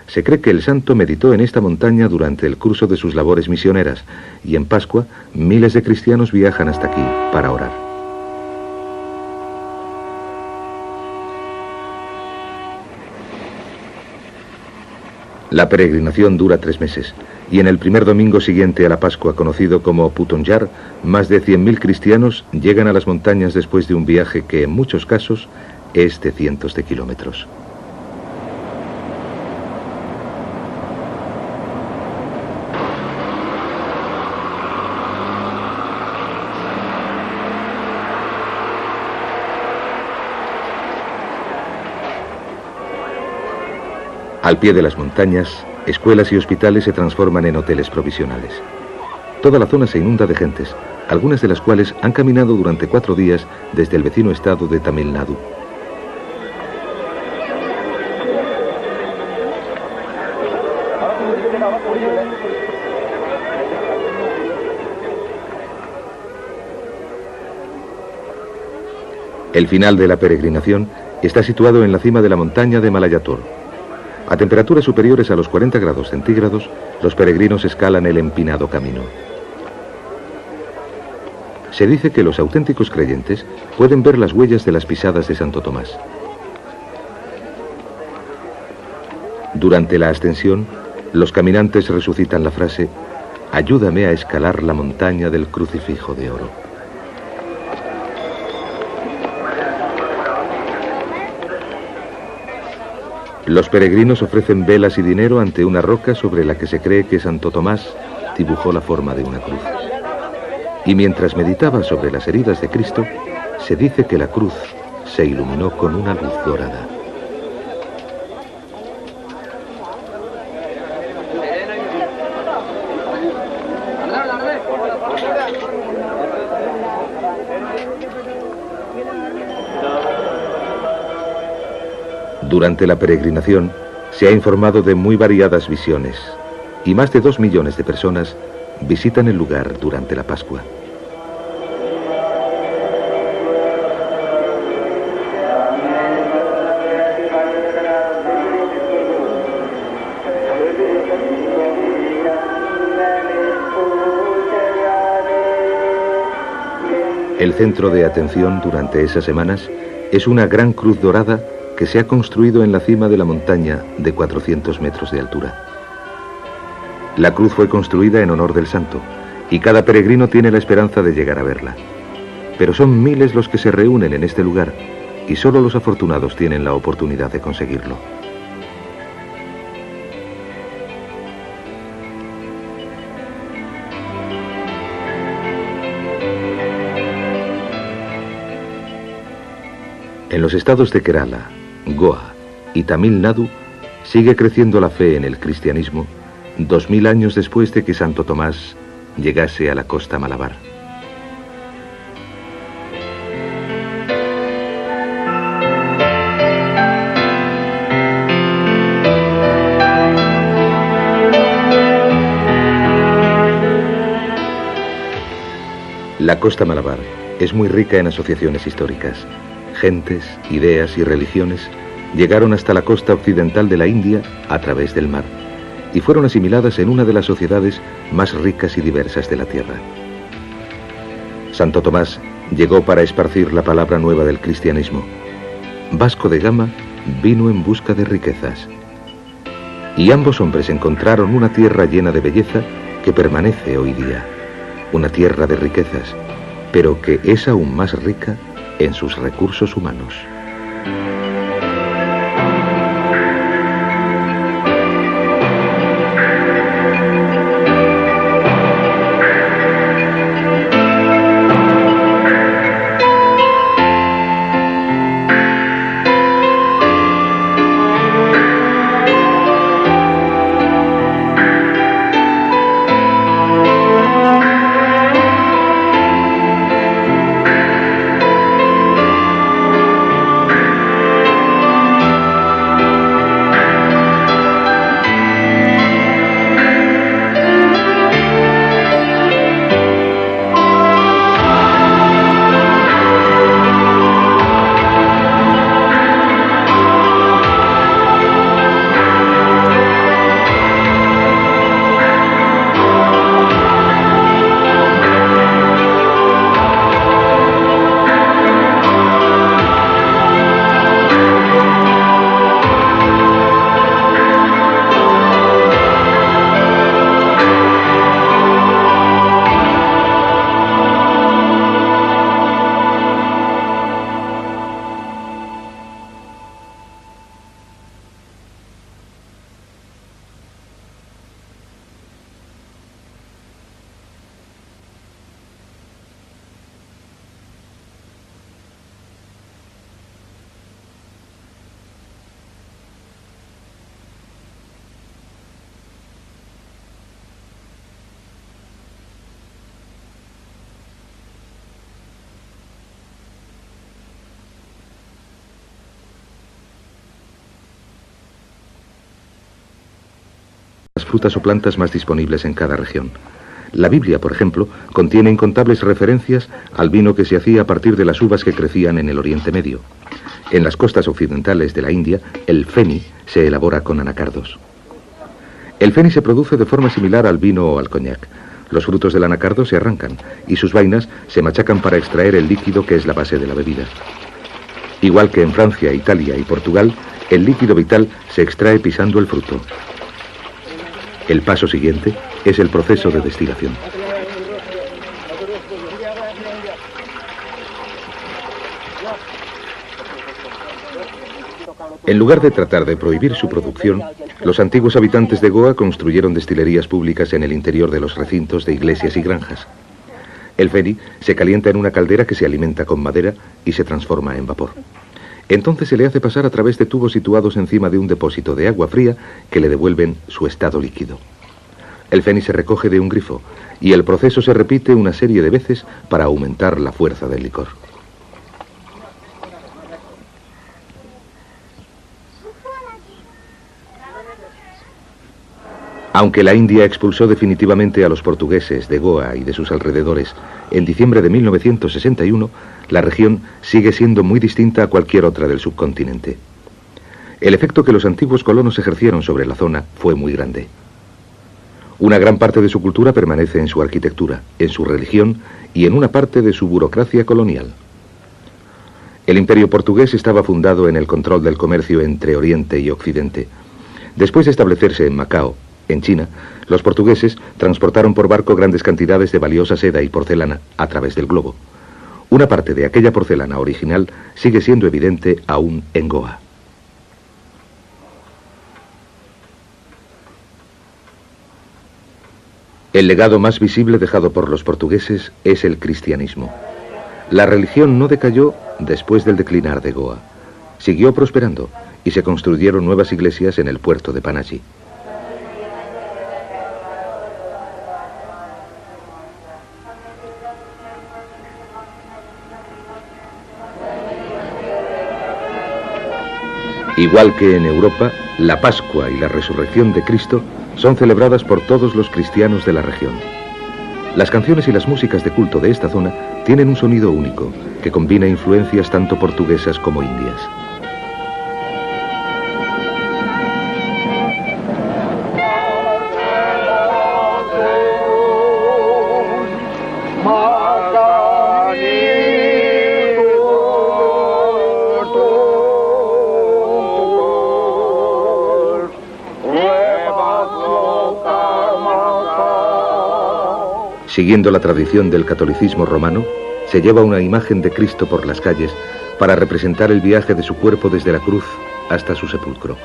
Se cree que el santo meditó en esta montaña durante el curso de sus labores misioneras, y en Pascua miles de cristianos viajan hasta aquí para orar. La peregrinación dura 3 meses, y en el primer domingo siguiente a la Pascua, conocido como Putonjar, más de 100.000 cristianos llegan a las montañas después de un viaje que en muchos casos es de cientos de kilómetros. Al pie de las montañas, escuelas y hospitales se transforman en hoteles provisionales. Toda la zona se inunda de gentes, algunas de las cuales han caminado durante 4 días desde el vecino estado de Tamil Nadu. El final de la peregrinación está situado en la cima de la montaña de Malayator. A temperaturas superiores a los 40 grados centígrados, los peregrinos escalan el empinado camino. Se dice que los auténticos creyentes pueden ver las huellas de las pisadas de Santo Tomás. Durante la ascensión, los caminantes resucitan la frase: «Ayúdame a escalar la montaña del crucifijo de oro». Los peregrinos ofrecen velas y dinero ante una roca sobre la que se cree que Santo Tomás dibujó la forma de una cruz. Y mientras meditaba sobre las heridas de Cristo, se dice que la cruz se iluminó con una luz dorada. Durante la peregrinación se ha informado de muy variadas visiones y más de 2 millones de personas visitan el lugar durante la Pascua. El centro de atención durante esas semanas es una gran cruz dorada que se ha construido en la cima de la montaña de 400 metros de altura. La cruz fue construida en honor del santo y cada peregrino tiene la esperanza de llegar a verla. Pero son miles los que se reúnen en este lugar y solo los afortunados tienen la oportunidad de conseguirlo. En los estados de Kerala, Goa y Tamil Nadu sigue creciendo la fe en el cristianismo 2000 años después de que Santo Tomás llegase a la costa malabar. La costa malabar es muy rica en asociaciones históricas. Gentes, ideas y religiones llegaron hasta la costa occidental de la India a través del mar y fueron asimiladas en una de las sociedades más ricas y diversas de la tierra. Santo Tomás llegó para esparcir la palabra nueva del cristianismo. Vasco de Gama vino en busca de riquezas. Y ambos hombres encontraron una tierra llena de belleza que permanece hoy día. Una tierra de riquezas, pero que es aún más rica en sus recursos humanos. Las frutas o plantas más disponibles en cada región. La Biblia, por ejemplo, contiene incontables referencias al vino que se hacía a partir de las uvas que crecían en el Oriente Medio. En las costas occidentales de la India, el feni se elabora con anacardos. El feni se produce de forma similar al vino o al coñac. Los frutos del anacardo se arrancan y sus vainas se machacan para extraer el líquido que es la base de la bebida. Igual que en Francia, Italia y Portugal, el líquido vital se extrae pisando el fruto. El paso siguiente es el proceso de destilación. En lugar de tratar de prohibir su producción, los antiguos habitantes de Goa construyeron destilerías públicas en el interior de los recintos de iglesias y granjas. El feni se calienta en una caldera que se alimenta con madera y se transforma en vapor. Entonces se le hace pasar a través de tubos situados encima de un depósito de agua fría que le devuelven su estado líquido. El feni se recoge de un grifo y el proceso se repite una serie de veces para aumentar la fuerza del licor. Aunque la India expulsó definitivamente a los portugueses de Goa y de sus alrededores en diciembre de 1961, la región sigue siendo muy distinta a cualquier otra del subcontinente. El efecto que los antiguos colonos ejercieron sobre la zona fue muy grande. Una gran parte de su cultura permanece en su arquitectura, en su religión y en una parte de su burocracia colonial. El imperio portugués estaba fundado en el control del comercio entre Oriente y Occidente. Después de establecerse en Macao, en China, los portugueses transportaron por barco grandes cantidades de valiosa seda y porcelana a través del globo. Una parte de aquella porcelana original sigue siendo evidente aún en Goa. El legado más visible dejado por los portugueses es el cristianismo. La religión no decayó después del declinar de Goa. Siguió prosperando y se construyeron nuevas iglesias en el puerto de Panaji. Igual que en Europa, la Pascua y la Resurrección de Cristo son celebradas por todos los cristianos de la región. Las canciones y las músicas de culto de esta zona tienen un sonido único, que combina influencias tanto portuguesas como indias. Siguiendo la tradición del catolicismo romano, se lleva una imagen de Cristo por las calles para representar el viaje de su cuerpo desde la cruz hasta su sepulcro.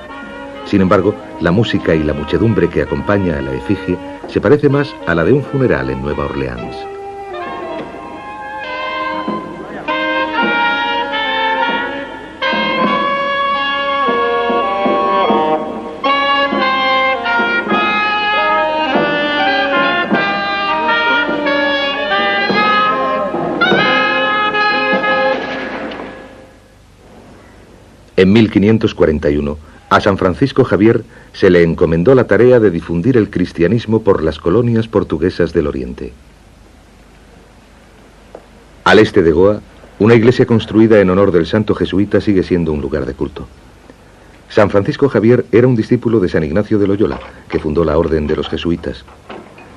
Sin embargo, la música y la muchedumbre que acompaña a la efigie se parece más a la de un funeral en Nueva Orleans. En 1541, a San Francisco Javier se le encomendó la tarea de difundir el cristianismo por las colonias portuguesas del Oriente. Al este de Goa, una iglesia construida en honor del santo jesuita sigue siendo un lugar de culto. San Francisco Javier era un discípulo de San Ignacio de Loyola, que fundó la orden de los jesuitas.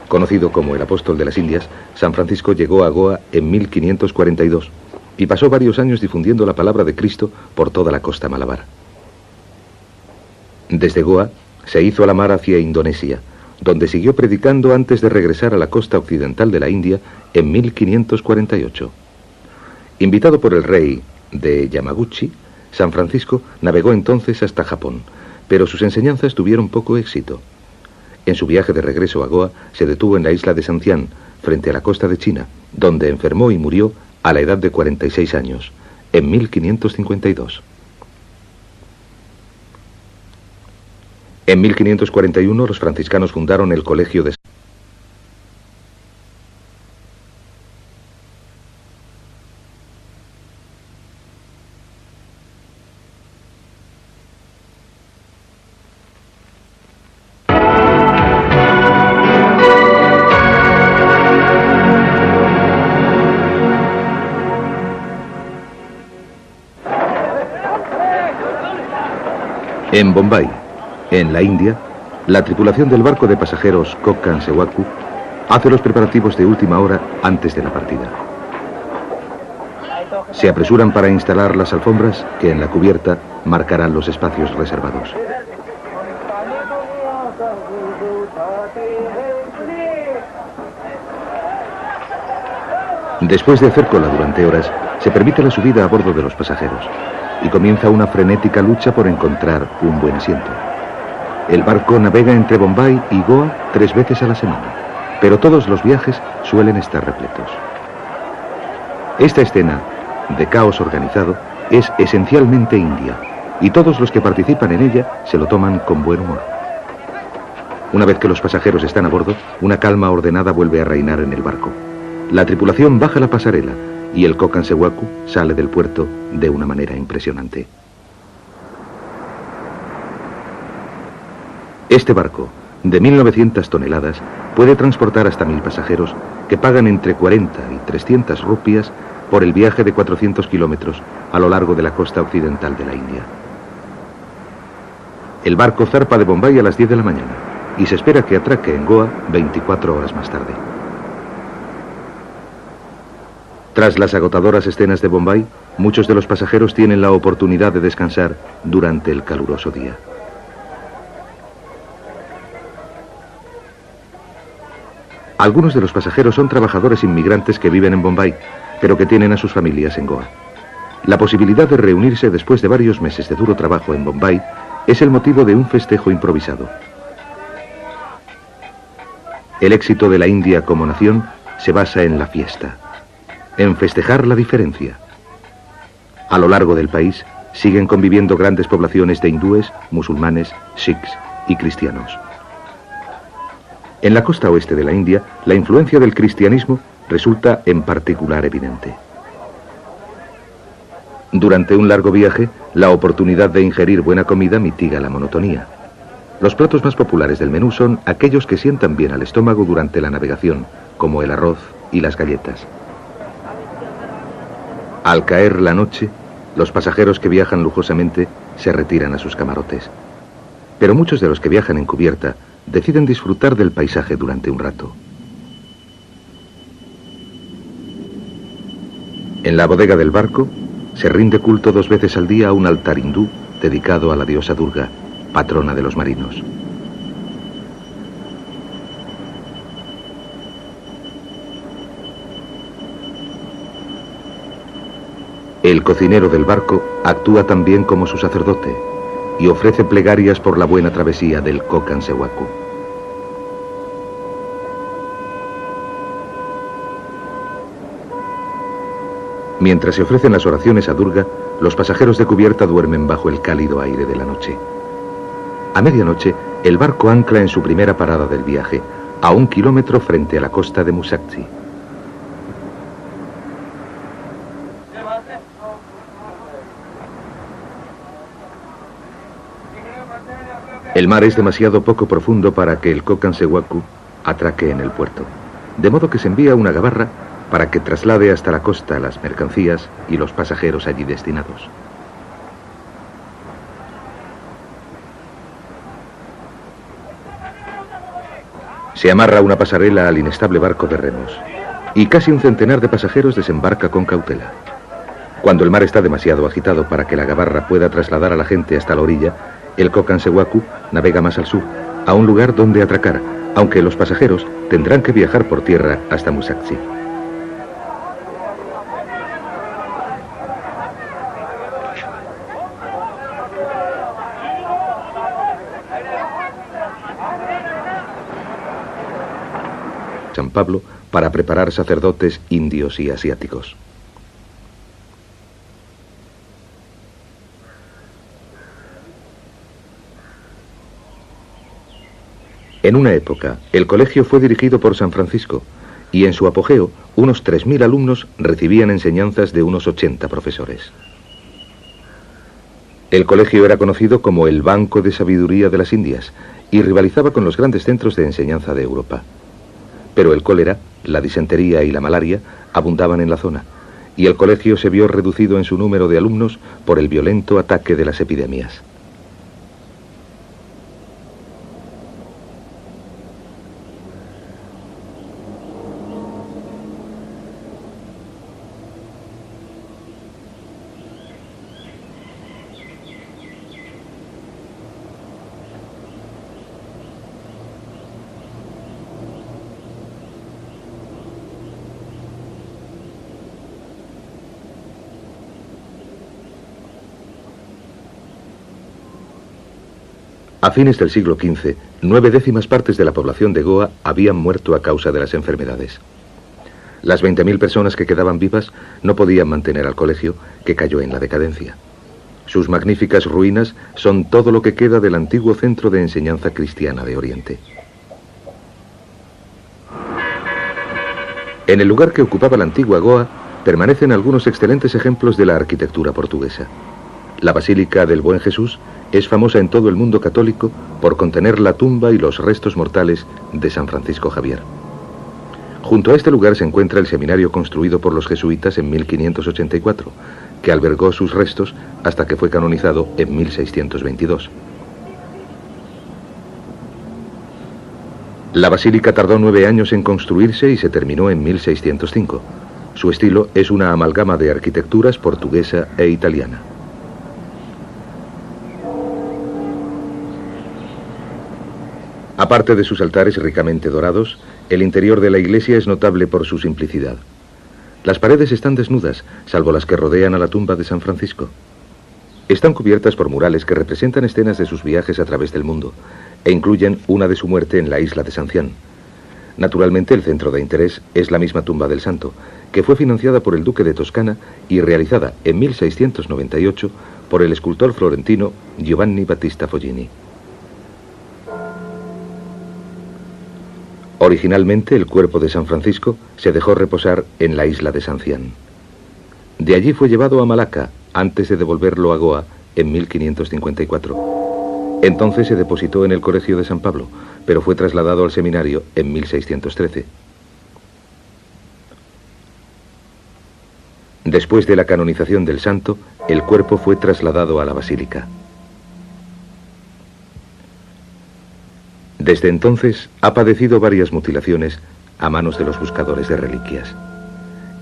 Conocido como el apóstol de las Indias, San Francisco llegó a Goa en 1542 y pasó varios años difundiendo la palabra de Cristo por toda la costa malabar. Desde Goa se hizo a la mar hacia Indonesia, donde siguió predicando antes de regresar a la costa occidental de la India en 1548. Invitado por el rey de Yamaguchi, San Francisco navegó entonces hasta Japón, pero sus enseñanzas tuvieron poco éxito. En su viaje de regreso a Goa se detuvo en la isla de Sancian, frente a la costa de China, donde enfermó y murió a la edad de 46 años, en 1552. En 1541 los franciscanos fundaron el Colegio de En Bombay, en la India, la tripulación del barco de pasajeros Kokkan Sewaku hace los preparativos de última hora antes de la partida. Se apresuran para instalar las alfombras que en la cubierta marcarán los espacios reservados. Después de hacer cola durante horas, se permite la subida a bordo de los pasajeros y comienza una frenética lucha por encontrar un buen asiento. El barco navega entre Bombay y Goa 3 veces a la semana, pero todos los viajes suelen estar repletos. Esta escena de caos organizado es esencialmente india, y todos los que participan en ella se lo toman con buen humor. Una vez que los pasajeros están a bordo, una calma ordenada vuelve a reinar en el barco. La tripulación baja la pasarela y el Kokkan Sewaku sale del puerto de una manera impresionante. Este barco, de 1.900 toneladas, puede transportar hasta 1.000 pasajeros que pagan entre 40 y 300 rupias por el viaje de 400 kilómetros a lo largo de la costa occidental de la India. El barco zarpa de Bombay a las 10 de la mañana y se espera que atraque en Goa 24 horas más tarde. Tras las agotadoras escenas de Bombay, muchos de los pasajeros tienen la oportunidad de descansar durante el caluroso día. Algunos de los pasajeros son trabajadores inmigrantes que viven en Bombay, pero que tienen a sus familias en Goa. La posibilidad de reunirse después de varios meses de duro trabajo en Bombay es el motivo de un festejo improvisado. El éxito de la India como nación se basa en la fiesta, en festejar la diferencia. A lo largo del país siguen conviviendo grandes poblaciones de hindúes, musulmanes, sikhs y cristianos. En la costa oeste de la India, la influencia del cristianismo resulta en particular evidente. Durante un largo viaje, la oportunidad de ingerir buena comida mitiga la monotonía. Los platos más populares del menú son aquellos que sientan bien al estómago durante la navegación, como el arroz y las galletas. Al caer la noche, los pasajeros que viajan lujosamente se retiran a sus camarotes. Pero muchos de los que viajan en cubierta deciden disfrutar del paisaje durante un rato. En la bodega del barco se rinde culto 2 veces al día a un altar hindú dedicado a la diosa Durga, patrona de los marinos. El cocinero del barco actúa también como su sacerdote y ofrece plegarias por la buena travesía del Kokand Sewaku. Mientras se ofrecen las oraciones a Durga, los pasajeros de cubierta duermen bajo el cálido aire de la noche. A medianoche, el barco ancla en su primera parada del viaje, a 1 kilómetro frente a la costa de Musakchi. El mar es demasiado poco profundo para que el Kokand Sewaku atraque en el puerto, de modo que se envía una gabarra para que traslade hasta la costa las mercancías y los pasajeros allí destinados. Se amarra una pasarela al inestable barco de remos y casi un centenar de pasajeros desembarca con cautela. Cuando el mar está demasiado agitado para que la gabarra pueda trasladar a la gente hasta la orilla, el Kokand Sewaku navega más al sur, a un lugar donde atracar, aunque los pasajeros tendrán que viajar por tierra hasta Musakchi. San Pablo para preparar sacerdotes indios y asiáticos. En una época, el colegio fue dirigido por San Francisco y en su apogeo, unos 3.000 alumnos recibían enseñanzas de unos 80 profesores. El colegio era conocido como el Banco de Sabiduría de las Indias y rivalizaba con los grandes centros de enseñanza de Europa. Pero el cólera, la disentería y la malaria abundaban en la zona, y el colegio se vio reducido en su número de alumnos por el violento ataque de las epidemias. A fines del siglo XV, 9/10 partes de la población de Goa habían muerto a causa de las enfermedades. Las 20.000 personas que quedaban vivas no podían mantener al colegio, que cayó en la decadencia. Sus magníficas ruinas son todo lo que queda del antiguo centro de enseñanza cristiana de Oriente. En el lugar que ocupaba la antigua Goa permanecen algunos excelentes ejemplos de la arquitectura portuguesa. La Basílica del Buen Jesús es famosa en todo el mundo católico por contener la tumba y los restos mortales de San Francisco Javier. Junto a este lugar se encuentra el seminario construido por los jesuitas en 1584, que albergó sus restos hasta que fue canonizado en 1622. La basílica tardó 9 años en construirse y se terminó en 1605. Su estilo es una amalgama de arquitecturas portuguesa e italiana. Aparte de sus altares ricamente dorados, el interior de la iglesia es notable por su simplicidad. Las paredes están desnudas, salvo las que rodean a la tumba de San Francisco. Están cubiertas por murales que representan escenas de sus viajes a través del mundo e incluyen una de su muerte en la isla de Sancián. Naturalmente, el centro de interés es la misma tumba del santo, que fue financiada por el duque de Toscana y realizada en 1698 por el escultor florentino Giovanni Battista Foggini. Originalmente, el cuerpo de San Francisco se dejó reposar en la isla de Sancián. De allí fue llevado a Malaca, antes de devolverlo a Goa en 1554. Entonces se depositó en el Colegio de San Pablo, pero fue trasladado al seminario en 1613. Después de la canonización del santo, el cuerpo fue trasladado a la basílica. Desde entonces ha padecido varias mutilaciones a manos de los buscadores de reliquias.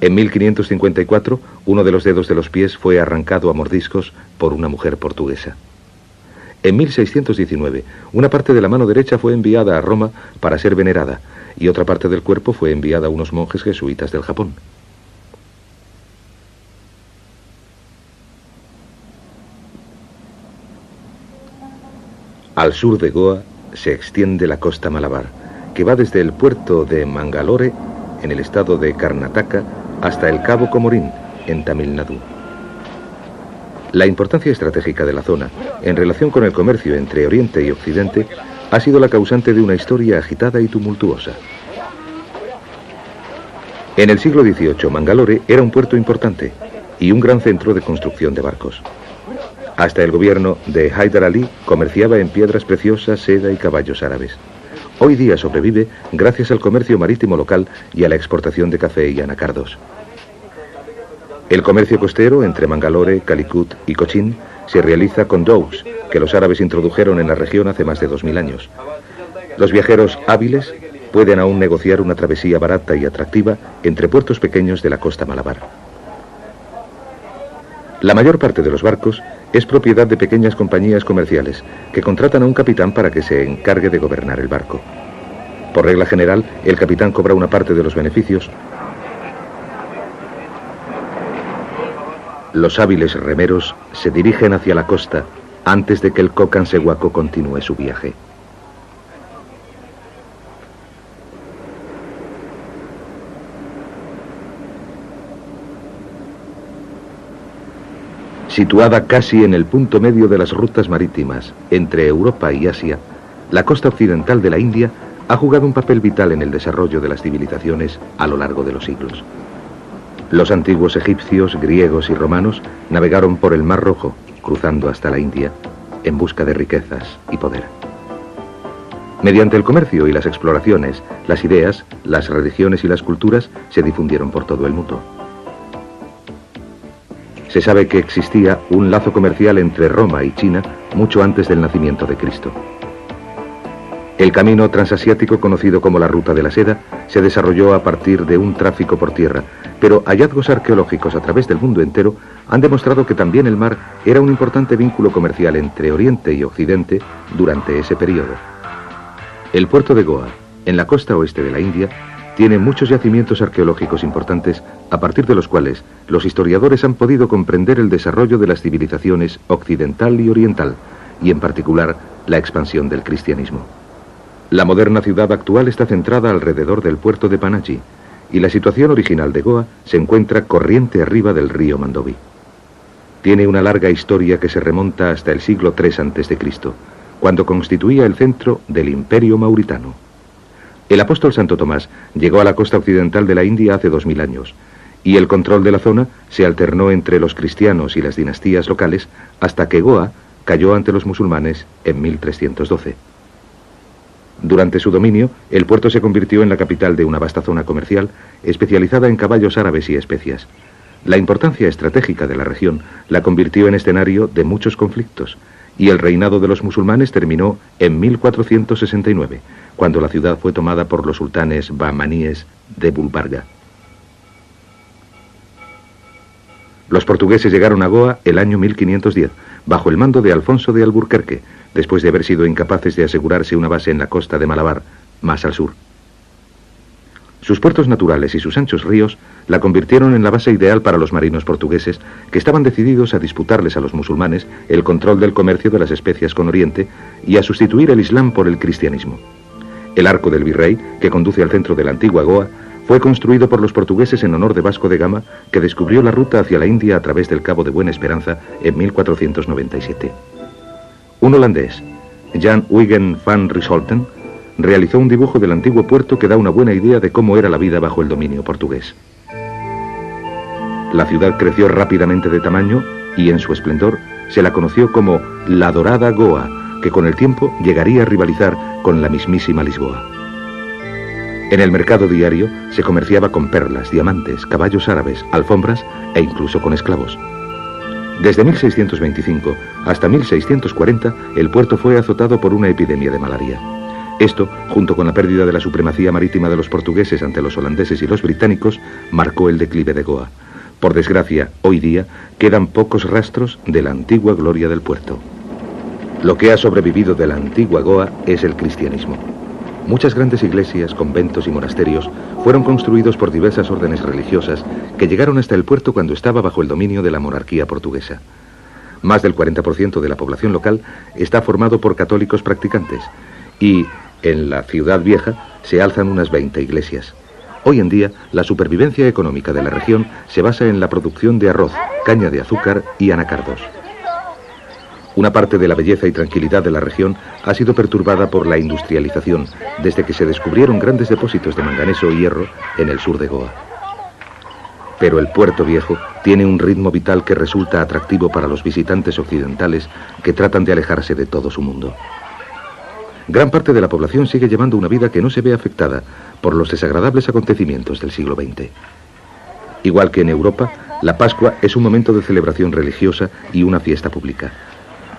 En 1554, uno de los dedos de los pies fue arrancado a mordiscos por una mujer portuguesa. En 1619, una parte de la mano derecha fue enviada a Roma para ser venerada y otra parte del cuerpo fue enviada a unos monjes jesuitas del Japón. Al sur de Goa se extiende la costa Malabar, que va desde el puerto de Mangalore, en el estado de Karnataka, hasta el Cabo Comorín, en Tamil Nadu. La importancia estratégica de la zona, en relación con el comercio entre Oriente y Occidente, ha sido la causante de una historia agitada y tumultuosa. En el siglo XVIII, Mangalore era un puerto importante y un gran centro de construcción de barcos. Hasta el gobierno de Haidar Ali comerciaba en piedras preciosas, seda y caballos árabes. Hoy día sobrevive gracias al comercio marítimo local y a la exportación de café y anacardos. El comercio costero entre Mangalore, Calicut y Cochin se realiza con dhows, que los árabes introdujeron en la región hace más de 2000 años. Los viajeros hábiles pueden aún negociar una travesía barata y atractiva entre puertos pequeños de la costa Malabar. La mayor parte de los barcos es propiedad de pequeñas compañías comerciales que contratan a un capitán para que se encargue de gobernar el barco. Por regla general, el capitán cobra una parte de los beneficios. Los hábiles remeros se dirigen hacia la costa antes de que el Kokansewaco continúe su viaje. Situada casi en el punto medio de las rutas marítimas entre Europa y Asia, la costa occidental de la India ha jugado un papel vital en el desarrollo de las civilizaciones a lo largo de los siglos. Los antiguos egipcios, griegos y romanos navegaron por el Mar Rojo, cruzando hasta la India, en busca de riquezas y poder. Mediante el comercio y las exploraciones, las ideas, las religiones y las culturas se difundieron por todo el mundo. Se sabe que existía un lazo comercial entre Roma y China mucho antes del nacimiento de Cristo. El camino transasiático, conocido como la Ruta de la Seda, se desarrolló a partir de un tráfico por tierra, pero hallazgos arqueológicos a través del mundo entero han demostrado que también el mar era un importante vínculo comercial entre Oriente y Occidente durante ese periodo. El puerto de Goa, en la costa oeste de la India, tiene muchos yacimientos arqueológicos importantes, a partir de los cuales los historiadores han podido comprender el desarrollo de las civilizaciones occidental y oriental, y en particular la expansión del cristianismo. La moderna ciudad actual está centrada alrededor del puerto de Panaji, y la situación original de Goa se encuentra corriente arriba del río Mandovi. Tiene una larga historia que se remonta hasta el siglo III a.C., cuando constituía el centro del Imperio Mauritano. El apóstol Santo Tomás llegó a la costa occidental de la India hace 2000 años y el control de la zona se alternó entre los cristianos y las dinastías locales hasta que Goa cayó ante los musulmanes en 1312. Durante su dominio, el puerto se convirtió en la capital de una vasta zona comercial especializada en caballos árabes y especias. La importancia estratégica de la región la convirtió en escenario de muchos conflictos, y el reinado de los musulmanes terminó en 1469, cuando la ciudad fue tomada por los sultanes bahmaníes de Bulbarga. Los portugueses llegaron a Goa el año 1510, bajo el mando de Alfonso de Alburquerque, después de haber sido incapaces de asegurarse una base en la costa de Malabar, más al sur. Sus puertos naturales y sus anchos ríos la convirtieron en la base ideal para los marinos portugueses, que estaban decididos a disputarles a los musulmanes el control del comercio de las especias con Oriente y a sustituir el Islam por el cristianismo. El arco del Virrey, que conduce al centro de la antigua Goa, fue construido por los portugueses en honor de Vasco de Gama, que descubrió la ruta hacia la India a través del Cabo de Buena Esperanza en 1497. Un holandés, Jan Huygen van Rysholten, realizó un dibujo del antiguo puerto que da una buena idea de cómo era la vida bajo el dominio portugués. La ciudad creció rápidamente de tamaño y en su esplendor se la conoció como la Dorada Goa, que con el tiempo llegaría a rivalizar con la mismísima Lisboa. En el mercado diario se comerciaba con perlas, diamantes, caballos árabes, alfombras e incluso con esclavos. Desde 1625 hasta 1640 el puerto fue azotado por una epidemia de malaria. Esto, junto con la pérdida de la supremacía marítima de los portugueses ante los holandeses y los británicos, marcó el declive de Goa. Por desgracia, hoy día quedan pocos rastros de la antigua gloria del puerto. Lo que ha sobrevivido de la antigua Goa es el cristianismo. Muchas grandes iglesias, conventos y monasterios fueron construidos por diversas órdenes religiosas que llegaron hasta el puerto cuando estaba bajo el dominio de la monarquía portuguesa. Más del 40% de la población local está formado por católicos practicantes y en la ciudad vieja se alzan unas 20 iglesias. Hoy en día, la supervivencia económica de la región se basa en la producción de arroz, caña de azúcar y anacardos. Una parte de la belleza y tranquilidad de la región ha sido perturbada por la industrialización, desde que se descubrieron grandes depósitos de manganeso y hierro en el sur de Goa. Pero el puerto viejo tiene un ritmo vital que resulta atractivo para los visitantes occidentales que tratan de alejarse de todo su mundo. Gran parte de la población sigue llevando una vida que no se ve afectada por los desagradables acontecimientos del siglo XX. Igual que en Europa, la Pascua es un momento de celebración religiosa y una fiesta pública.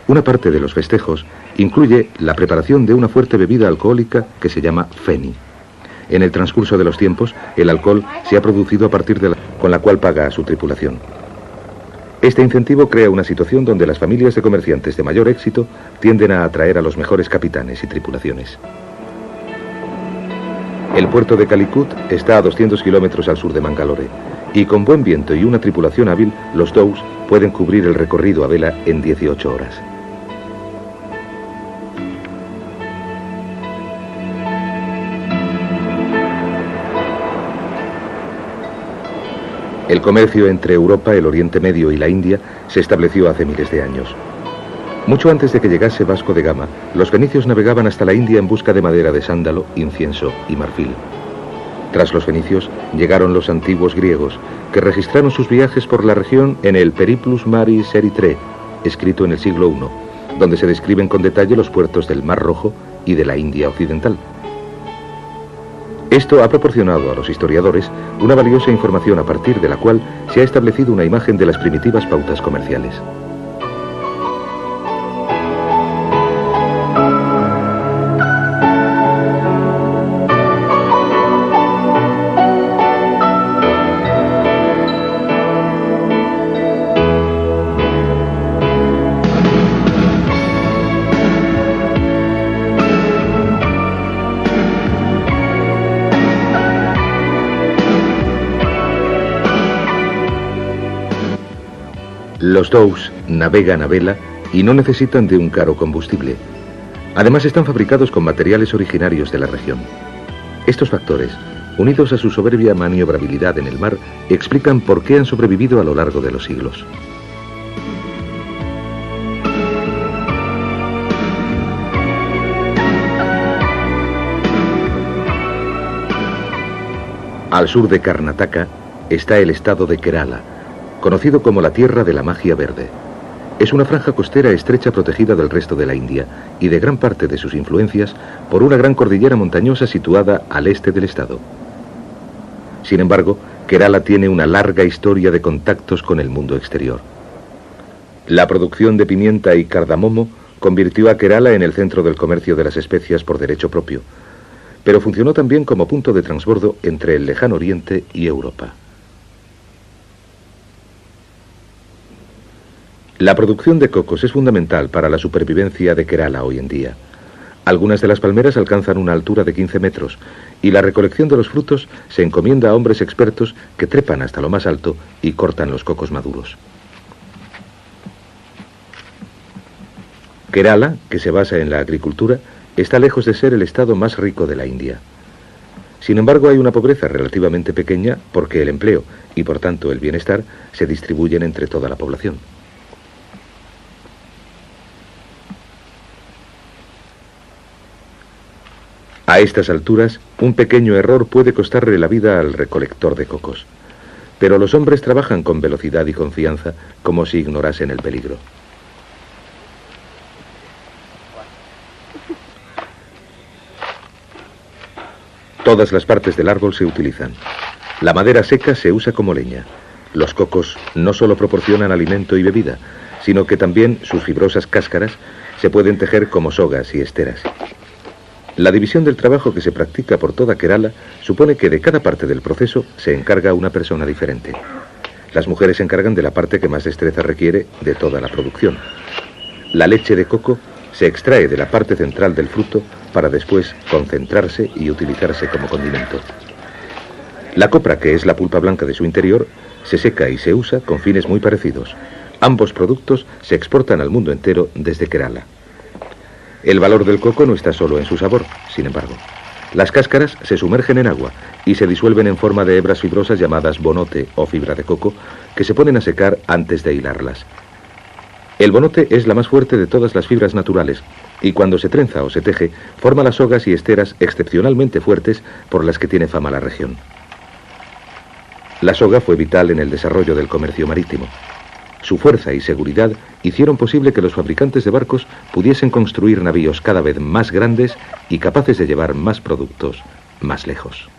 Una parte de los festejos incluye la preparación de una fuerte bebida alcohólica que se llama feni. En el transcurso de los tiempos, el alcohol se ha producido a partir de con la cual paga a su tripulación. Este incentivo crea una situación donde las familias de comerciantes de mayor éxito tienden a atraer a los mejores capitanes y tripulaciones. El puerto de Calicut está a 200 kilómetros al sur de Mangalore, y con buen viento y una tripulación hábil, los dhows pueden cubrir el recorrido a vela en 18 horas. El comercio entre Europa, el Oriente Medio y la India se estableció hace miles de años. Mucho antes de que llegase Vasco de Gama, los fenicios navegaban hasta la India en busca de madera de sándalo, incienso y marfil. Tras los fenicios llegaron los antiguos griegos, que registraron sus viajes por la región en el Periplus Maris Erythrae, escrito en el siglo I, donde se describen con detalle los puertos del Mar Rojo y de la India Occidental. Esto ha proporcionado a los historiadores una valiosa información a partir de la cual se ha establecido una imagen de las primitivas pautas comerciales. Los dhows navegan a vela y no necesitan de un caro combustible. Además están fabricados con materiales originarios de la región. Estos factores, unidos a su soberbia maniobrabilidad en el mar, explican por qué han sobrevivido a lo largo de los siglos. Al sur de Karnataka, está el estado de Kerala, conocido como la tierra de la magia verde. Es una franja costera estrecha protegida del resto de la India y de gran parte de sus influencias por una gran cordillera montañosa situada al este del estado. Sin embargo, Kerala tiene una larga historia de contactos con el mundo exterior. La producción de pimienta y cardamomo convirtió a Kerala en el centro del comercio de las especias por derecho propio, pero funcionó también como punto de transbordo entre el lejano oriente y Europa. La producción de cocos es fundamental para la supervivencia de Kerala hoy en día. Algunas de las palmeras alcanzan una altura de 15 metros y la recolección de los frutos se encomienda a hombres expertos que trepan hasta lo más alto y cortan los cocos maduros. Kerala, que se basa en la agricultura, está lejos de ser el estado más rico de la India. Sin embargo, hay una pobreza relativamente pequeña porque el empleo y por tanto el bienestar se distribuyen entre toda la población. A estas alturas, un pequeño error puede costarle la vida al recolector de cocos, pero los hombres trabajan con velocidad y confianza como si ignorasen el peligro. Todas las partes del árbol se utilizan. La madera seca se usa como leña. Los cocos no solo proporcionan alimento y bebida, sino que también sus fibrosas cáscaras se pueden tejer como sogas y esteras. La división del trabajo que se practica por toda Kerala supone que de cada parte del proceso se encarga una persona diferente. Las mujeres se encargan de la parte que más destreza requiere de toda la producción. La leche de coco se extrae de la parte central del fruto para después concentrarse y utilizarse como condimento. La copra, que es la pulpa blanca de su interior, se seca y se usa con fines muy parecidos. Ambos productos se exportan al mundo entero desde Kerala. El valor del coco no está solo en su sabor, sin embargo. Las cáscaras se sumergen en agua y se disuelven en forma de hebras fibrosas llamadas bonote o fibra de coco, que se ponen a secar antes de hilarlas. El bonote es la más fuerte de todas las fibras naturales y cuando se trenza o se teje, forma las sogas y esteras excepcionalmente fuertes por las que tiene fama la región. La soga fue vital en el desarrollo del comercio marítimo. Su fuerza y seguridad hicieron posible que los fabricantes de barcos pudiesen construir navíos cada vez más grandes y capaces de llevar más productos más lejos.